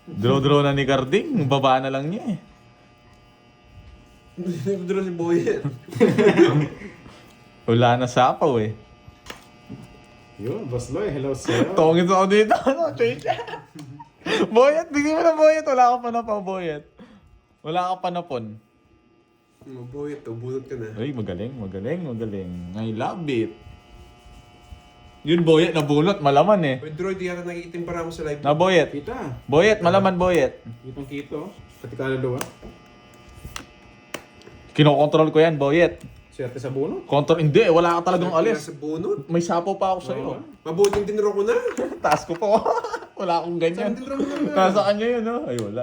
Draw na ni Carding. Baba na lang niya eh. Nagduro si boyet. Wala na sapaw eh. Yun, Boss Loy, hello sa'yo. Tongit ako dito. Ano, Chucha? Boyet, bigyan mo na boyet. Wala ka pa na pa, boyet. Wala ka pa na pon. Boyet, bunot ka na. Ay, magaling. I love it. Yun, boyet, nabunot. Malaman eh. Uy, Droid, di yata nakikitim para mo sa live. Na boyet. Kita. Boyet, malaman boyet. Kitang kito. Pati kaluluwa. Kinokontrol ko yan, boyet. Swerte sa bunot. Control, hindi. Wala ka talagang alis. Sa bunot. May sapaw pa ako sa'yo. Mabuting tinuro ko na. Taas ko po. Wala akong ganyan. Saan tinuro mo na? Nasa kanya yun, no? Ay, wala.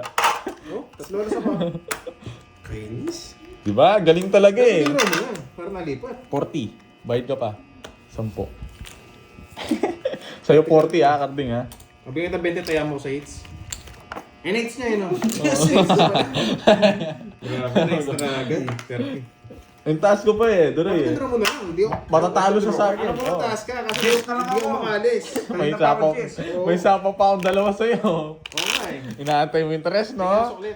Oh, tatlo na sa pa. Kainis. Diba? Galing talaga eh. Tiro mo na. Para nalipat. 40. Bayad ka pa. 10. Sa'yo 40 ah, Carding ah. Mabigyan kita 20, taya mo sa hits. Hits niya yun, no? Grabe, next na agad. 30. Yung taas ko pa eh, Duroy eh. Tiro mo na lang. Hindi ako. Matatalo siya sa akin. Alam mo, mataas ka kasi hindi ako makalis. May sapaw pa akong dalawa sa'yo. Oo nga eh. Inaantay mo yung interest, no? Sulit.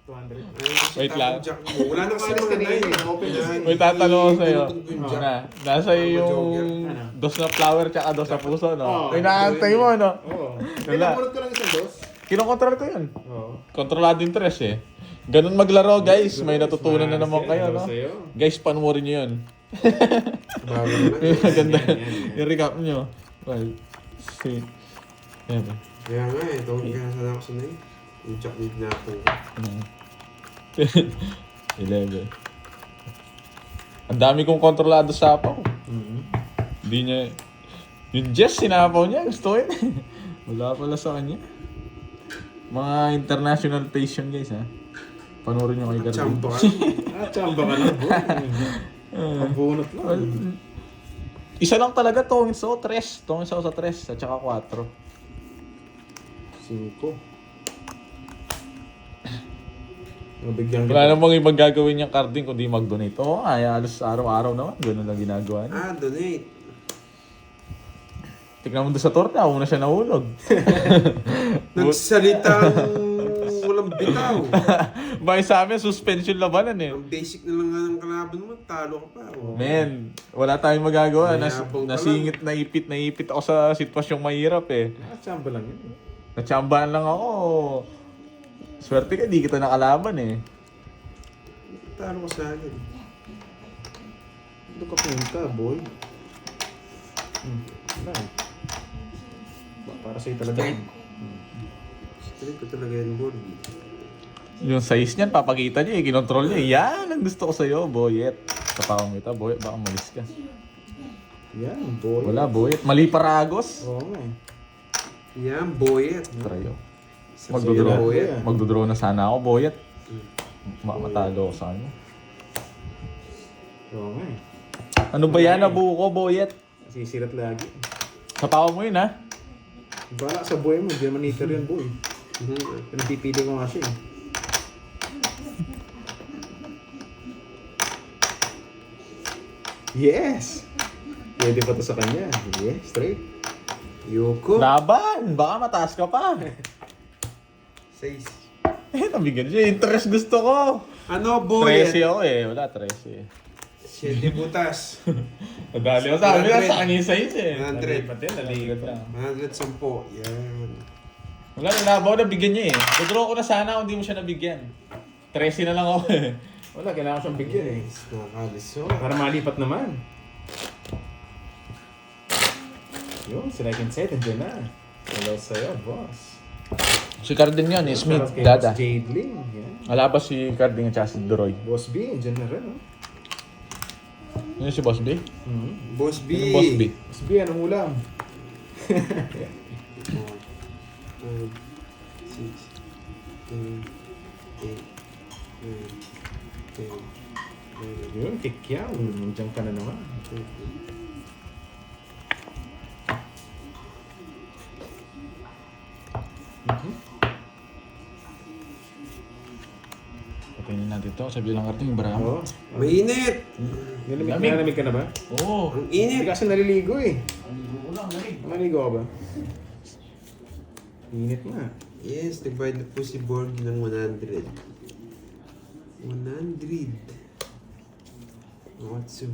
200. Wait lang. Wala na kasi Makalis mga ka na yun. nine. Open kasi. May tatanong ako sa'yo. Pinutong Na, nasa iyo yung Ano? dos na flower tsaka dos na puso, no? Oo. Inaantay mo, no? Oo. Wala. Pinapulot ko lang isang dos. Kinokontrol ko yun. Oo. Kontrolado interest eh. Ganun maglaro, guys. May natutunan na naman kayo, no? Sa'yo. Guys, panoorin nyo yun. Bago na. Maganda. yan. I-recap nyo. Well, see. Yan. Kaya nga eh, tawag ka na sana ako sanay. Yung jack need na ako. 11. Ang dami kong kontrolado sa apaw. Mhm. Hindi niya... Yung Jess, sinapaw niya. Gusto ko yun. Wala pala sa kanya. Mga international patient guys ha. Panoorin niyo kay Garding. Champa ka. Chamba ka lang, boy. Pambunot lang. Isa lang talaga tongin sa 3. Tongin sa 3 at saka 4. 5. Nabigyan Wala namang ibang gagawin niyang carding kundi mag-donate. Oo, ay halos araw-araw naman. Ganun lang ginagawa niya. Donate. Tignan mo doon sa torta, una siya nahulog. Nagsalitang walang bitaw. Bakit sa amin, suspension labanan eh. Ang basic na lang nga ng kalaban mo, talo ka pa. Oh. Men, wala tayong magagawa. Mayabang ka Nasingit, naipit ako sa sitwasyong mahirap eh. Chamba lang yun. Natsambahan lang ako. Swerte ka, di kita nakalaban eh. Talo ka sa akin. Doon ka punta, boy. Wala. Para sa'yo talaga. Straight ko talaga yan, board. Yung size niyan, papakita niya eh. Kinontrol niya. Yan ang gusto ko sa'yo, Boyet. Kapakang kita, Boyet. Baka malis ka. Yan, boy. Wala, Boyet. Mali paragos. Oo nga eh. Yan, boyet. Try Saksiyan, boyet. Magdodraw na sana ako, Boyet. Matalo ako sa kanya. Oo nga eh. Ano ba yan? Nabuo ko, Boyet. Sisirat lagi. Sapaw mo yun, ha? Bala sa boy mo, hindi naman eater yan, boy. Pinagpipili ko nga siya eh. Yes! Pwede pa to sa kanya. Yes, straight. Yoko. Laban! Baka mataas ka pa. 6. Eh, nabigyan siya. Interest gusto ko. Ano, boyet? 13 ako eh. Wala, 13. 7 butas. Nadali ako sabi na sa kanya yung size eh. 100. Pati, naligod lang. 110. Yan. Wala, nalabaw na bigyan niya eh. Dodraw ko na sana kung di mo siya nabigyan. 13 na lang ako eh. Wala, kailangan ko siyang bigyan eh. Nakakaliso. Para malipat naman. Yun, second set, andyan na. Hello sa'yo, boss. Si Carding yan eh, Smith, Shoutout kay Dada. Boss Jadeling. Yan. Wala pa si Carding at saka si Duroy. Boss B, andyan na rin. Oh. Yun si Boss B? Boss B. Yung Boss B. Boss B, anong ulam? 5, 6, 7, 8, 9, 10, 11, Yun, kikyaw. Nandiyan ka na naman. 12. Patayin natin ito. Sabi lang Carding, bravo. Oo. Mainit! Nalamig ka na ba? Oo. Ang Hindi init! kasi naliligo eh. Ulang, galing. Naliligo ka ba? Init nga. Yes, divide na po si Borg ng 100. 100. Otsu.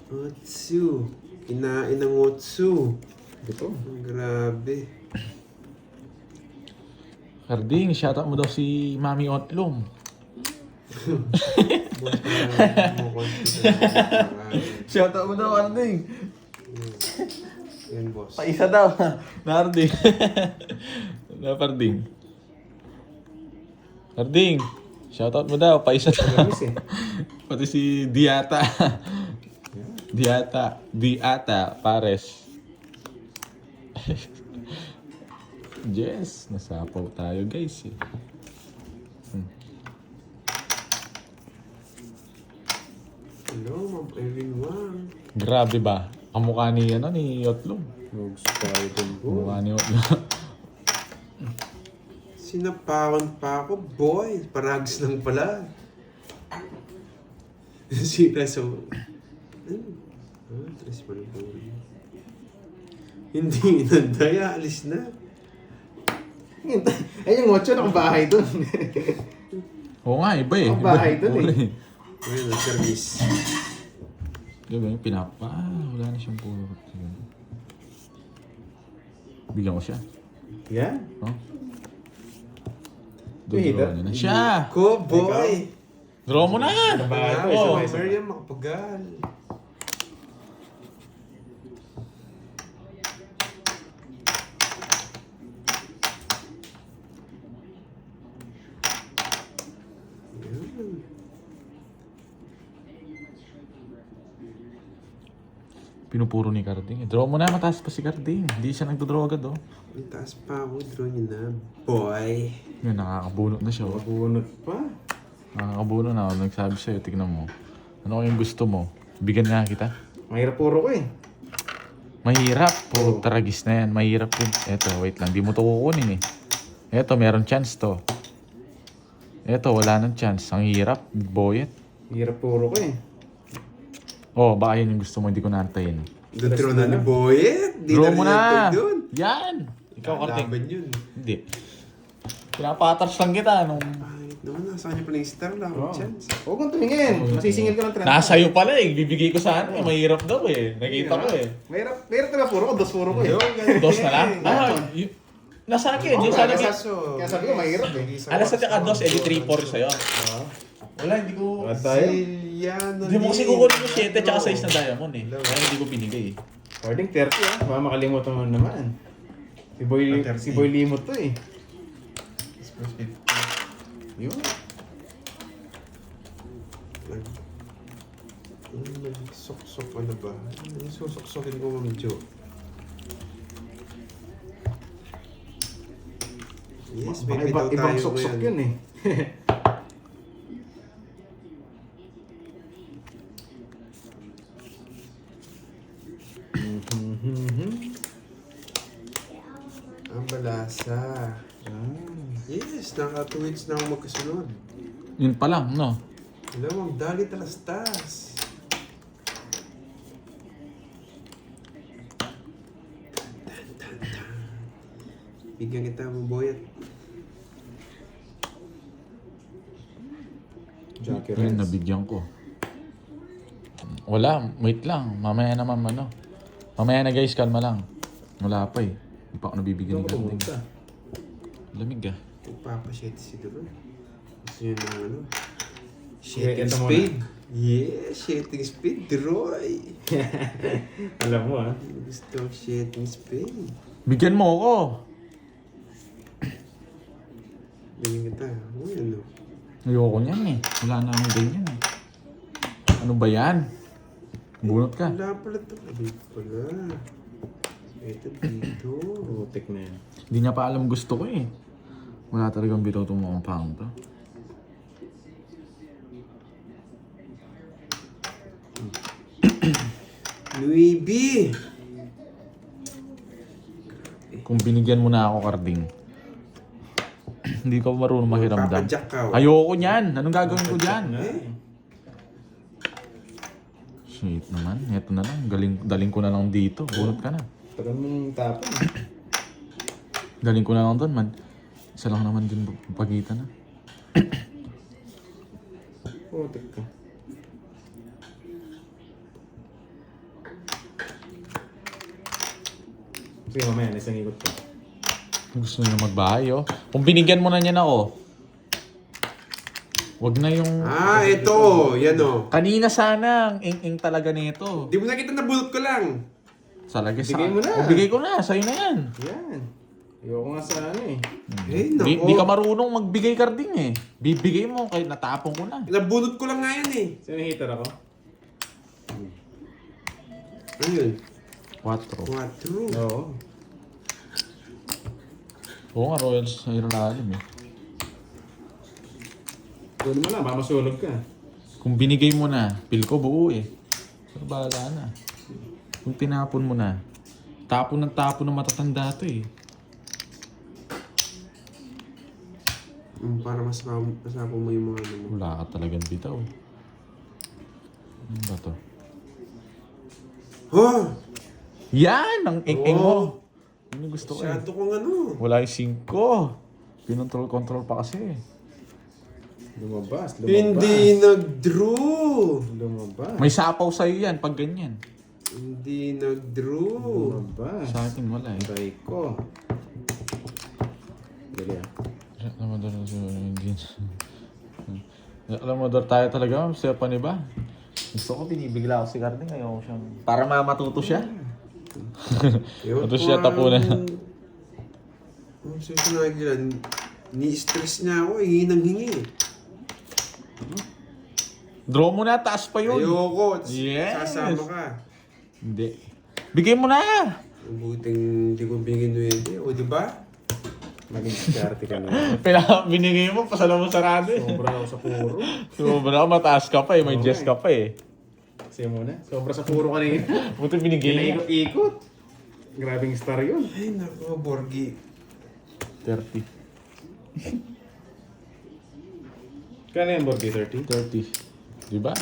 Otsu. Kinain ng Otsu. Ito. Grabe. Carding, shoutout mo daw si Mami Otlum. Boss, mo konti na. Shoutout mo daw, Carding. Yan, boss. Paisa daw. Narding. Na Carding. Carding. Shoutout mo daw. Paisa daw. Gamis eh. Pati si Diata. Diata. Pares. Yes. Nasapaw tayo guys eh. Hello, everyone. Grabe ba? Ang mukha ni, ni Otlum. Nugs tayo dun, Ang boy. mukha ni Otlum. Sinapawan pa ako, boy. Parags lang pala. Sira sa... Tres pa lang po. Hindi inandaya, alis na. Ay, yung 8 nakabahay dun. Oo nga, iba eh. Ang bahay dun Wala eh. Ayun, ang service. Diba yung pinapa? Wala na siyang puro. Bigyan ko siya. Yan. Oh. Wait, Duduraw niya na siya. Ko, boy. Draw mo na! Bahay ko, Oh. isa-isa. Miriam, makapagal. Pinupuro ni Carding. Draw mo na, mataas pa si Carding. Hindi siya nagdodraw agad, oh. May taas pa ako. Draw niyo na. Boy. Yun, nakakabunot na siya, oh. Bunot pa. Nakakabuno na ako. Nagsabi sa'yo, tignan mo. Ano kayong gusto mo? Bigyan nga kita. Mahirap puro ko eh. Mahirap. Puro taragis na yan. Mahirap yun. Eto, wait lang. Di mo to kukunin eh. Eto, meron chance to. Eto, wala nang chance. Ang hirap. Boyet. Mahirap puro ko eh. Oh, baka yun yung gusto mo. Hindi ko naantayin. Doon draw na ni Boyet. Di Draw na mo rin na! natin dun. Yan! Ikaw, Carding. Laban yun. Hindi. Pinapatars lang kita nung... Pangit naman. Nasa kanya pala yung star. Wala akong Oh. chance. Huwag kang tumingin. Masisingil ka ng 30. Nasa'yo pala eh. Bibigay ko sa ano eh. Mahirap daw eh. Nakita ko eh. Mahirap talaga puro ko. Dos puro ko eh. Dos na lang? Ah, nasa akin. Yung sa akin. Kaya sabi ko mahirap eh. Alas sa tsaka dos, edi 3-4 sa'yo. Wala, hindi ko... Wala tayo. Hindi mo kasi kukunin yung 7 tsaka size na diamond eh. Kaya hindi ko binigay eh. Harding 30 ah. Baka makalimutan mo naman. Si Boy Limot to eh. Yun. Sok-sok ano ba? Ano susok-sokin ko Ma'am Jo? Yes, Baka may bitaw ibang tayo sok-sok ngayon. yun eh. Ang balasa. Yes, naka 2 weeks na ako magkasunod. Yun pa lang, no? Alam, magdali talastas. Bigyan kita mo, Boyet. Jackie Yun, Reds. nabigyan ko. Wala, wait lang. Mamaya naman ano. Mamaya na guys, kalma lang. Wala pa eh. Hindi pa ako nabibigyan Doon ni ko Carding. pumunta. Lamig ah. Magpapashit si Duron. Gusto niya ng ano? Okay, Shitting ito muna. speed. Yeah, shitting speed, Droy. Alam mo ah. Gusto ang shitting speed. Bigyan mo ako. Bigyan kita. Uy, ano? Ayoko niyan eh. Wala na akong ganyan eh. Ano ba yan? Bunot ka. Wala pala ito. Ano pala? Ito dito. Putik na yan. Hindi niya pa alam gusto ko eh. Wala talagang bitaw itong mukhang pang to. Luibi! Kung binigyan mo na ako, Carding, hindi ko marunong mahiramdam. Papajack ka. Ayoko niyan. Anong gagawin ko dyan? Eh, Shit naman. Ito na lang. Daling ko na lang dito. Bunot ka na. Tagal mong tapon. Daling ko na lang doon, man. Isa lang naman din pagitan na. Putik ka. Sige mamaya, isang ikot ka. Gusto niya magbahay, oh. Kung binigyan mo na niya na, oh. Wag na yung... ito. Yan o. Kanina sana, ang ing-ing talaga nito. Di mo nakita na bulot ko lang. Salagay sa... Bigay mo na. O, bigay ko na. Sa'yo na yan. Yan. Ayoko nga sa ano eh. Eh, Di ka nako. marunong magbigay, Carding, eh. Bibigay mo, kahit natapon ko na. Nabulot ko lang nga yan eh. Sino yung hitter ako? Ano yun? 4. 4. Oo. Oo nga, Royals sa ilalim, eh. Doon mo na, baka masulog ka. Kung binigay mo na, pil ko buo, eh. Pero bahala na. Kung tinapon mo na, tapon ng matatanda to, eh. Para masama mo yung mga ano mo. Wala ka talagang bitaw. Ano ba to? Oh! Yan! Ang ing-ing mo! Oh! Ano gusto ko, eh. Masyado kong ano. Wala yung 5. Pinontrol-control pa kasi, eh. Lumabas, lumabas. Hindi nag-draw! Lumabas. May sapaw sa'yo yan pag ganyan. Hindi nag-draw. Lumabas. Sa akin wala, eh. Aray ko. Dali ah. Alam mo, tayo talaga, siya pa ni ba? Gusto ko, binibigla ako si Carding. Ayaw ko siyang... Para matuto siya. Ito siya, tapo na. Ang susunod yun, ni-stress niya ako, hingi ng hingi. Draw mo na, taas pa yun. Ayoko, Yes. sasama ka. Hindi. Bigay mo na! Buting hindi ko binigyan 20. O, di ba? Maging diskarte ka na. Binigay mo, pasala mo sarado eh. Sobra ako sa puro. Sobra, mataas ka pa eh. May Oo, Jess ka pa eh. Kasi muna, sobra sa puro kanina. Buti binigay niya. Pinaikot-ikot. Grabing star yun. Ay, naku, Borgi. 30. Kano yan, Borgi? 30? 30. Diba?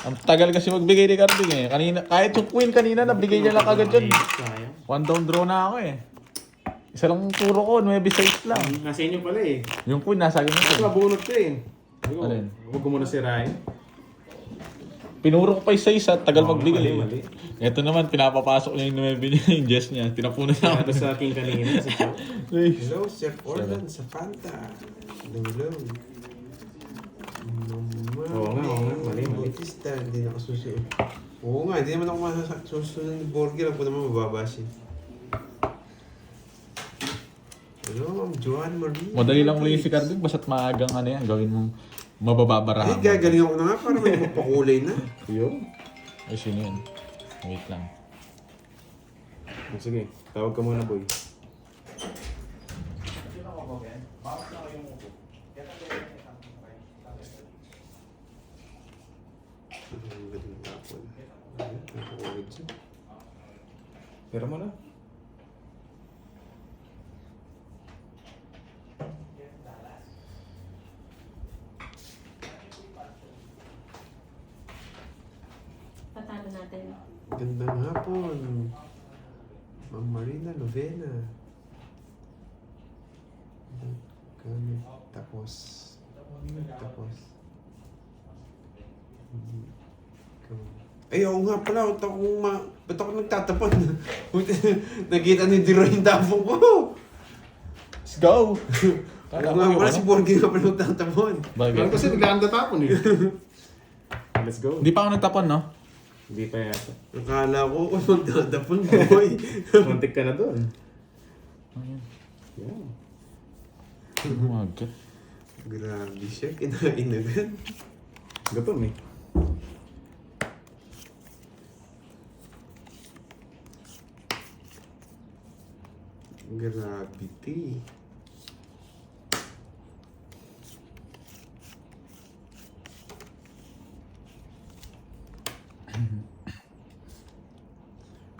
Ang tagal kasi magbigay ni Carding eh. Kanina, kahit yung queen kanina, nabigay niya lang agad yun. Sayang. 1 down draw na ako eh. Isa lang turo ko, 9-6 lang. Nasa inyo pala eh. Yung queen, nasa akin Ito, na. mabunot ka eh. Alin? Huwag ko muna sirain. Pinuro ko pa isa at tagal Oo, magbigay. mali. Ito naman, pinapapasok niya yung 9 niya, yung Jess niya. Tinapunan niya Kaya ako. sa king kanina. Hello, Chef Orlan sa Fanta. Hello. Oo nga. Mali. Bautista, hindi nakasusunod. Oo nga, hindi naman ako masusunod ni Borgi. Alam ko naman mababa siya. Hello, Ma'am Joanne Marie. Madali lang ulit si Carding, basta't maagang ano yan, gawin mong mabababarahan. Ay, gagaling ako na nga para may magpakulay na. Yun. Ay, sino yun? Wait lang. Sige, tawag ka muna, boy. Ang galing tapon. Nakukulit siya. Pero mo na. Patalo natin. Gandang hapon. Ma'am Marina Lovena. Kami tapos. Tapos. Ay, oo nga pala. Ba't ako nagtatapon? Nakita ni Diro yung tapon ko. Let's go! Oo nga pala, si Borgi nga pala nagtatapon. Parang kasi biglaan tatapon eh. Let's go. Hindi pa ako nagtapon, no? Hindi pa yata. Akala ko kung magtatapon, boy. Muntik ka na doon. Ayun. Yan. Umagat. Grabe siya, kinain agad. Gutom eh. Gravity.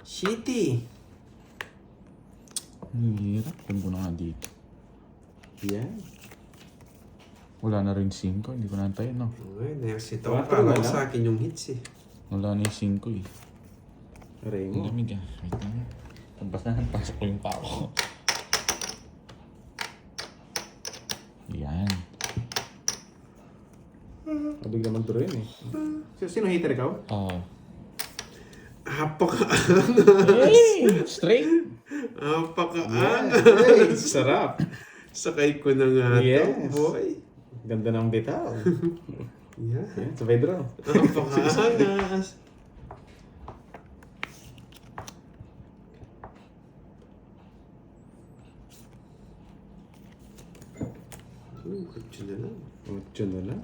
Shitty. Ang hirap. Kung ko na nga dito. Yan. Wala na rin 5. Hindi ko naantayin, no? Okay, next ito. Quattro Para na lang. sa akin yung hits eh. Wala na yung 5 eh. Aray Ang mo. lamig ah. Wait lang. Tabas na. Pasok ko yung pako. Yan. Kabig naman draw yun eh. Sino hater ikaw? Oh. Apaka-angas. Hey! Straight! Apaka-angas. Sarap. Sakay ko na nga Yes. to, boy. Ganda ng bitaw. Yeah. Yan, sabay draw. Apaka-angas. Kutsi na lang. 8 na lang.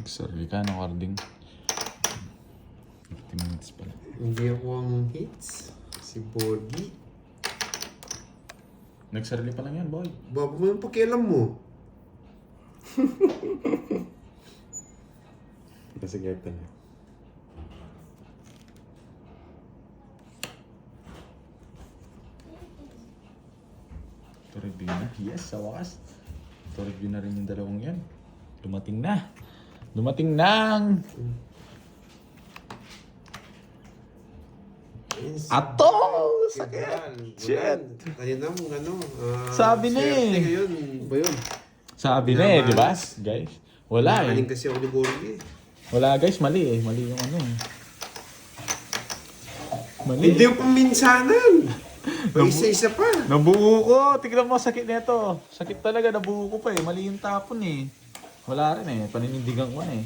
Nagsarili ka ng Carding. 50 minutes pala. Hindi ako ang hits. Si Borgi. Nagsarili pa lang yan, boy. Baba mo yung pakialam mo. Nasa gap na. Ito review na. Yes, sa wakas. Ito review na rin yung dalawang yan. Dumating na. Dumating nang ato! Sakit! Shit! Kanina mo ano. Sabi na eh. swerte ngayon. Ba yun? Sabi na eh, di ba? Guys. Wala eh. Nakaling kasi ako ni Borgi. Wala guys, mali eh. Mali yung ano eh. Mali. Hindi yung paminsanan. May isa-isa pa. Nabuo ko. Tignan mo sakit nito. Sakit talaga, nabuo ko pa eh. Mali yung tapon eh. Wala rin eh. Paninindigan ko na eh.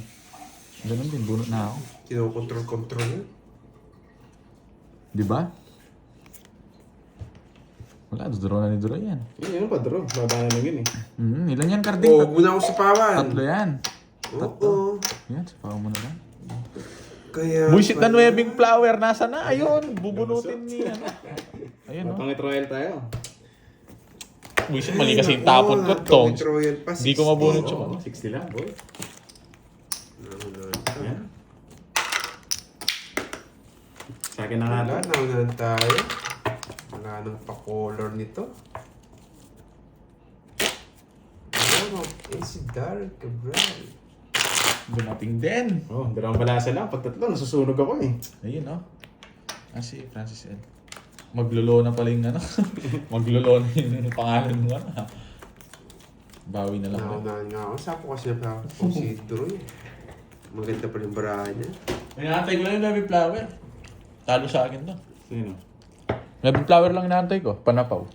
Ganun din, bunot na ako. Kinokontrol-control yun. Di ba? Wala, draw na ni draw yan. Yun pa draw. Baba na lang yun eh. Ilan yan, Carding? Oh, muna ako sa pawan. 3 yan. Oo. Yan, sapaw mo na lang. Kaya... Buisit na nuwebing flower. Nasa na? Ayun, bubunutin niya. Ayun, no? Pangit royal tayo. Buisit, mali kasi yung tapon ko. Tong. Royal pa. Hindi ko mabunot yung ano. 60 lang, boy. Yan. Sa akin na nga Wala, to. naunahan tayo. Wala nang pa-color nito. Oh, it's dark, Cabral. Bunating din. Oh, dalawang balasa lang. Pag tatlo, nasusunog ako eh. Ayun, no? Si Francis Ed. Maglulo na pala yung ano. Maglulo na yung pangalan mo ano. Bawi na lang. Naunahan nga ako. Sapo kasi na kung si Droy. Maganda pa rin barahan niya. Inaantay ko lang yung baby flower. Talo sa akin to. Sino? Baby flower lang inaantay ko. Panapaw.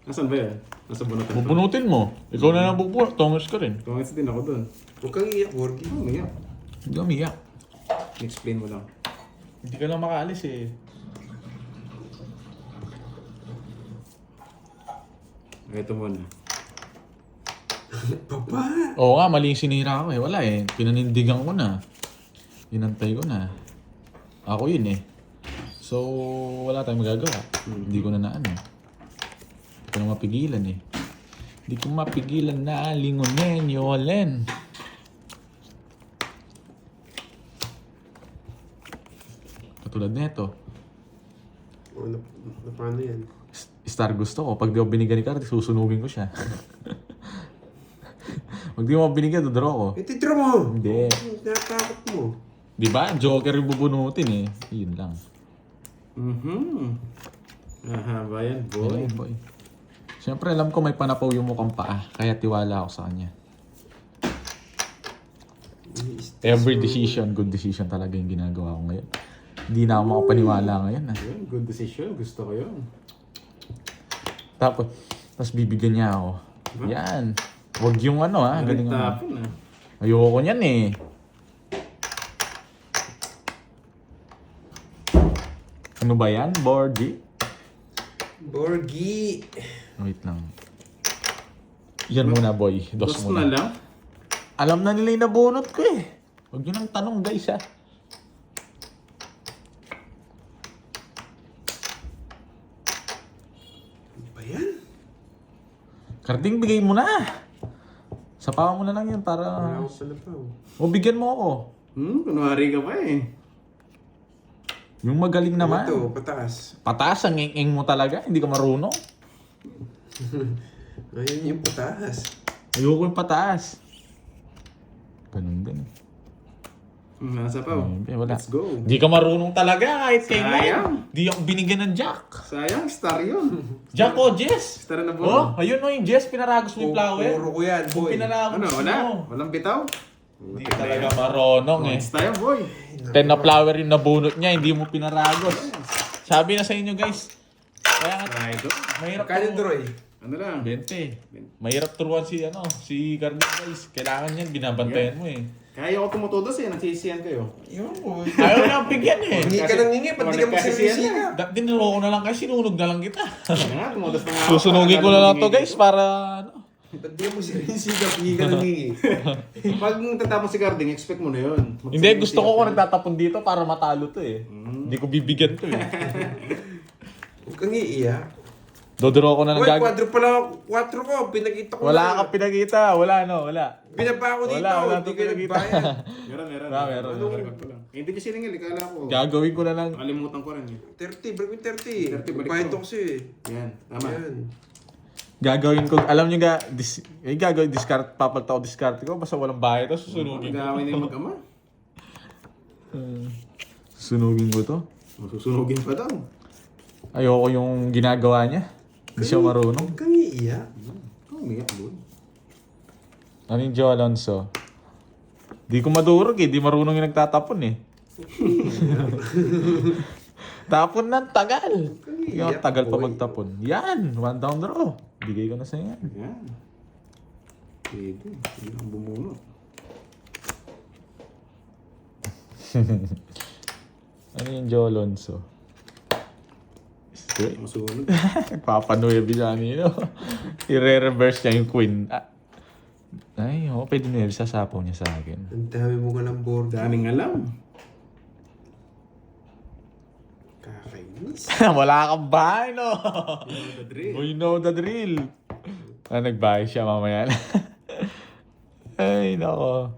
Nasaan ba yan? Nasa bunutan. Bubunutin mo. Ikaw na lang bubunot. Tongos ka rin. Kongits din ako dun. Huwag kang iyak, Borgie. Oh, umiyak. Hindi ka umiyak. Explain mo lang. Hindi ka lang makaalis eh. Ito muna. Papa! Oo nga, mali yung sinira ko eh. Wala eh. Pinanindigan ko na. Inantay ko na. Ako yun eh. So, wala tayong magagawa. Hindi ko na naano. Hindi ko na mapigilan eh. Hindi ko mapigilan na lingunin, Yolen. Katulad nito. O, paano yan? Star gusto ko. Pag di ako binigyan ni Cardi, susunugin ko siya. Pag di mo ako binigyan, dodoro ko. Titira mo! Hindi. Natakot mo. Di ba? Joker yung bubunutin eh. Yun lang. Ahaba yan, boy. Ayun, boy. Siyempre, alam ko may panapaw yung mukhang paa. Kaya tiwala ako sa kanya. Every decision, good decision talaga yung ginagawa ko ngayon. Hindi na ako makapaniwala ngayon. Ah. Yun, good decision. Gusto ko yun. Tapos bibigyan niya ako. Yan. Huwag yung ano ha. Galing ano. Tapon ah. Ayoko niyan eh. Ano ba yan? Borgie? Borgie! Wait lang. Yan muna boy. Dos Dos na muna. lang? Alam na nila yung nabunot ko eh. Huwag nyo nang tanong guys ha. Ano ba yan? Karding, bigay mo na. Sapawan mo na lang yun para... Wala akong panapaw. O bigyan mo ako. Kunwari ka pa eh. Yung magaling naman. Ito, pataas. Pataas, ang eng mo talaga. Hindi ka marunong. Ayun yung pataas. Ayoko yung pataas. Ganun din. Nasa pa. Wala. Let's go. Hindi ka marunong talaga kahit Sayang. kailan. Hindi ako binigyan ng Jack. Sayang, star yun. Jack o Jess? Star na Oh, buo. ayun o yung Jess. Pinaragos mo yung flower. Puro ko yan, Kung boy. pinaragos Ano, wala? mo. Walang bitaw? Hindi talaga marunong eh. Points tayo, boy. 10 na flower yung nabunot niya. Hindi mo pinaragos. Sabi na sa inyo guys. Kaya nga, Try ito. mahirap Kaya Droy. Ano lang? 20. Mahirap turuan si Carding guys. Kailangan yan, binabantayan mo eh. Kaya ako tumutudos eh. Nagsisiyan kayo. Yun, boy. Ayaw na ang bigyan eh. Hingi ka ng hingi, ba't di ka magsisigap? Dinuro ko na lang kasi sinunog na lang kita. Kaya nga, tumutudos na nga ako. Susunugin ko na lang to guys para ano. Ba't di ka magsisigap? Hingi ka ng hingi. Pag tatapos si Carding, expect mo na yun. Hindi, gusto ko kung nagtatapon dito para matalo to eh. Hindi ko bibigyan to eh. Huwag kang iiyak. Dodoro ko na ng Uy, gag... quadro pala, 4 ko. Pinakita ko Wala na. kang pinakita. Wala no, wala. Binaba ko dito. Wala Hindi to ka pinakita. nagbayad. Meron. Meron. Record ko lang. Hindi ko siningil, ikala ko. Gagawin ko na lang. Kalimutan ko rin eh. 30, balik mo 30, 30. balik Bayad ko. ko kasi. Yan, tama. Yan. Gagawin ko, alam nyo gagawin discard, papagta ko discard ko, basta walang bayad to, susunugin ko. Nag-aaway na yung mag-ama. Susunugin ko to. Masusunugin pa daw. Ayoko yung ginagawa niya. Hindi siya marunong. Huwag kang iiyak. Umiyak boy. Ano yung Joe Alonso? Di ko madurog eh, di marunong yung nagtatapon eh. Tapon ng tagal. Yung tagal pa magtapon. Yan, 1 down draw. Bigay ko na sa yan. Yan. Pwede. Hindi lang bumunot. Ano yung Joe Alonso? Straight. Masunog. Papanuya bisa niyo. I-reverse niya yung queen. Ay, oo, pwede na yun. Sasapaw niya sa akin. Ang dami mo ka ng board. Daming alam. Kakainis. Wala kang bahay, no? The drill. We know the drill. Nagbahay siya mamaya na. Ay, nako.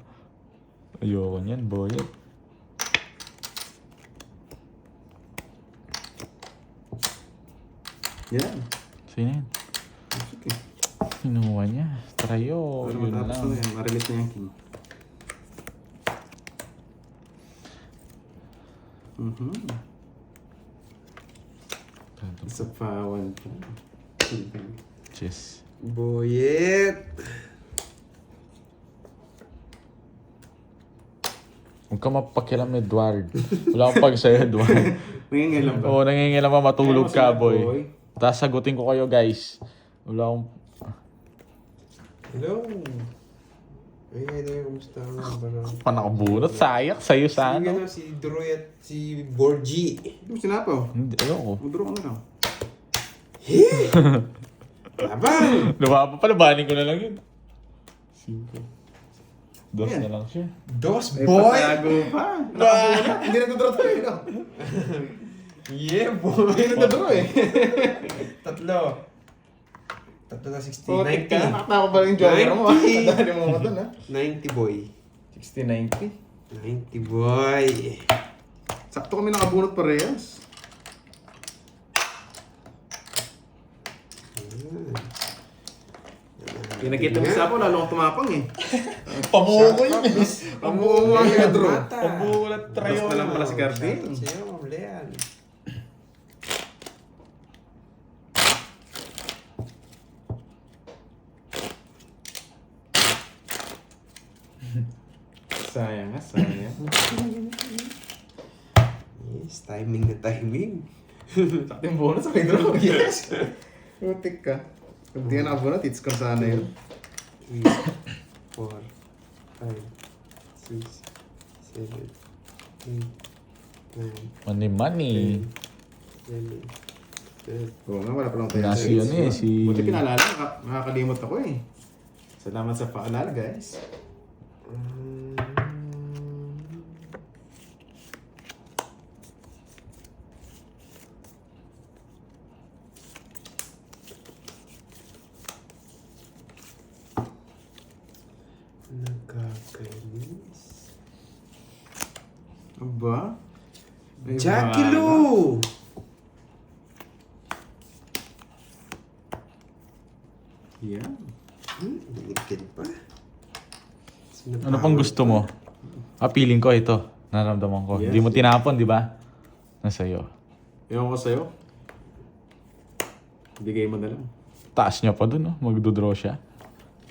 Ayoko niyan, boy. Yan. Sino yan? Sige. Kinuha niya. Trayo. Para Yun na matapos lang. na yan. Ma-release na yung king. Isa pa, 1 pa. Cheers. Boyet. Huwag ka mapakialam, Edward. Wala akong pag sa'yo, Edward. Nangingilam ba? Oo, nangingilam pa matulog Kaya ka, mo sila, boy. Tapos sagutin ko kayo, guys. Wala akong... Hello. Ay, hello. Kumusta nga ba? Panakabunot. Sayak sa'yo Si, sa ano, ano. si Droy at si Borgie. Hindi mo sinapaw. Hindi, ayoko. Mag-draw ka na lang. Labang! Lumapa pa, labanin ko na lang yun. 5. Dos Ayan. na lang siya. Dos, Eh, boy! patago pa. Nakabunot. Hindi nagdodraw tayo, no? Yeah, boy! Hindi nagdodraw eh. Tatlo na 60. Putik ka. 90. Nakatawa pa rin yung joker mo. 90. Nadali mo ko dun, ha? 90, boy. 60-90. 90, boy. Sakto kami nakabunot parehas. Pinakita mo sa ako, lalo akong tumapang eh. Pamuko yun eh. Pamuo mo ang i-draw. Pamuko na trayo. Dos na lang pala si Carding. Shoutout sa'yo, Leon. Sayang ha, sayang. Yes, timing na timing. Sakto yung bonus, okay draw. Yes. Putik ka. Kung di ka nakabunot, it's kung sana yun. 3, 4, 5, 6, 7, 8, 9, Money, money. 11, 12. Oo nga, wala palang tayo. Wala si yun eh, si- Buti pinaalala, nakakalimot ako eh. Salamat sa paalala, guys. Nagkakainis. Aba? May Jackie bahala. Lou! Yan. Dinikid pa. Ano pang gusto mo? Feeling ko ito. Naramdaman ko. Yes. Hindi mo tinapon, di ba? Nasa'yo. Ewan ko sa'yo. Bigay mo na lang. Taas niya pa dun, no? Magdodraw siya.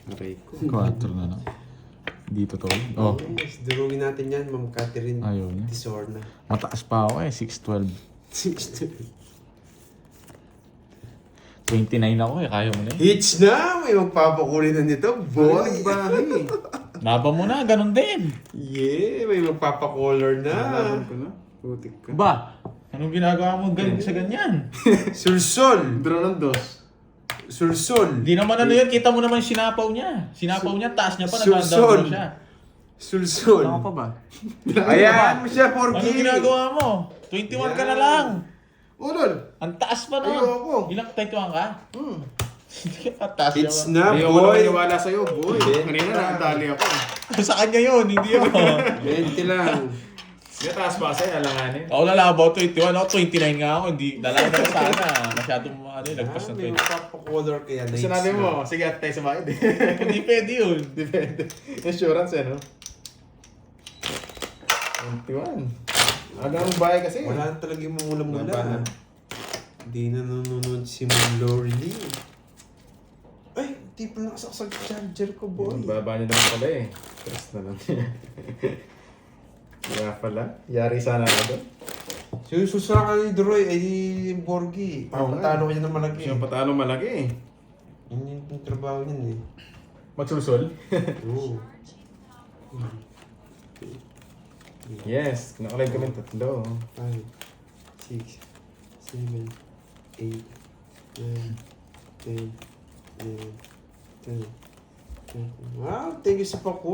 Aray ko. 4 na lang. Dito to. Oh, Yes, durugin natin yan, Ma'am Catherine ayaw niya. Tisorna. Mataas pa ako eh. 6'12". 29 ako eh. Kaya mo na eh. Hits na! May magpapakulin na nito, boy! Nagbahay. Laban mo na. Ganun din. Yeah, may magpapakolor na. Nalaban ko na. Putik ka. Ba? Anong ginagawa mo galing sa ganyan? Sursol! Draw ng dos. Sursol! Hindi naman ano yun. Kita mo naman yung sinapaw niya. Sinapaw niya. Taas niya pa. Sulsol. Nagdadang siya. Sulsol! Ano pa ba? Ayan mo siya, Anong Porky! ginagawa mo? 21 ka na lang. Ulol! Ang taas pa no. Ayoko. Ilang 21 ka? Hmm. Hindi ka pa taas Hits niya. na, Ayoko na boy! maniwala sa'yo, boy. Kanina nakadali ako. Sa kanya yun. Hindi yun. 20 lang. May taas pa sa'yo, alanganin. Ako lalabaw 21. Ako 29 nga ako. Hindi. Dalaga na sana. Masyadong ano yun. Lagpas ng May 20. magpapakolor kaya na hits Sinabi na. mo, sige at tayo sa bayad eh. Hindi pwede yun. Depende. Insurance eh, no? 21. Hanggang bahay kasi. Wala na talaga yung mula-mula. Wala na. Hindi na nanonood si Ma'am Lorely. Ay, di pa nakasaksak charger ko, boy. Baba niya naman pala eh. Press na lang. Kaya pala. Yari sana ako doon. Sususakan ni Droy, ay Borgie. Oo nga. Papatalo ka niya ng malaki. Yung patalo malaki eh. Yun yung trabaho niyan eh. Magsusol? Oo. Yes. Nakalive kami tatlo. 5, 6, 7, 8, 9, 10, 11, 12, Wow, thank you sa paku.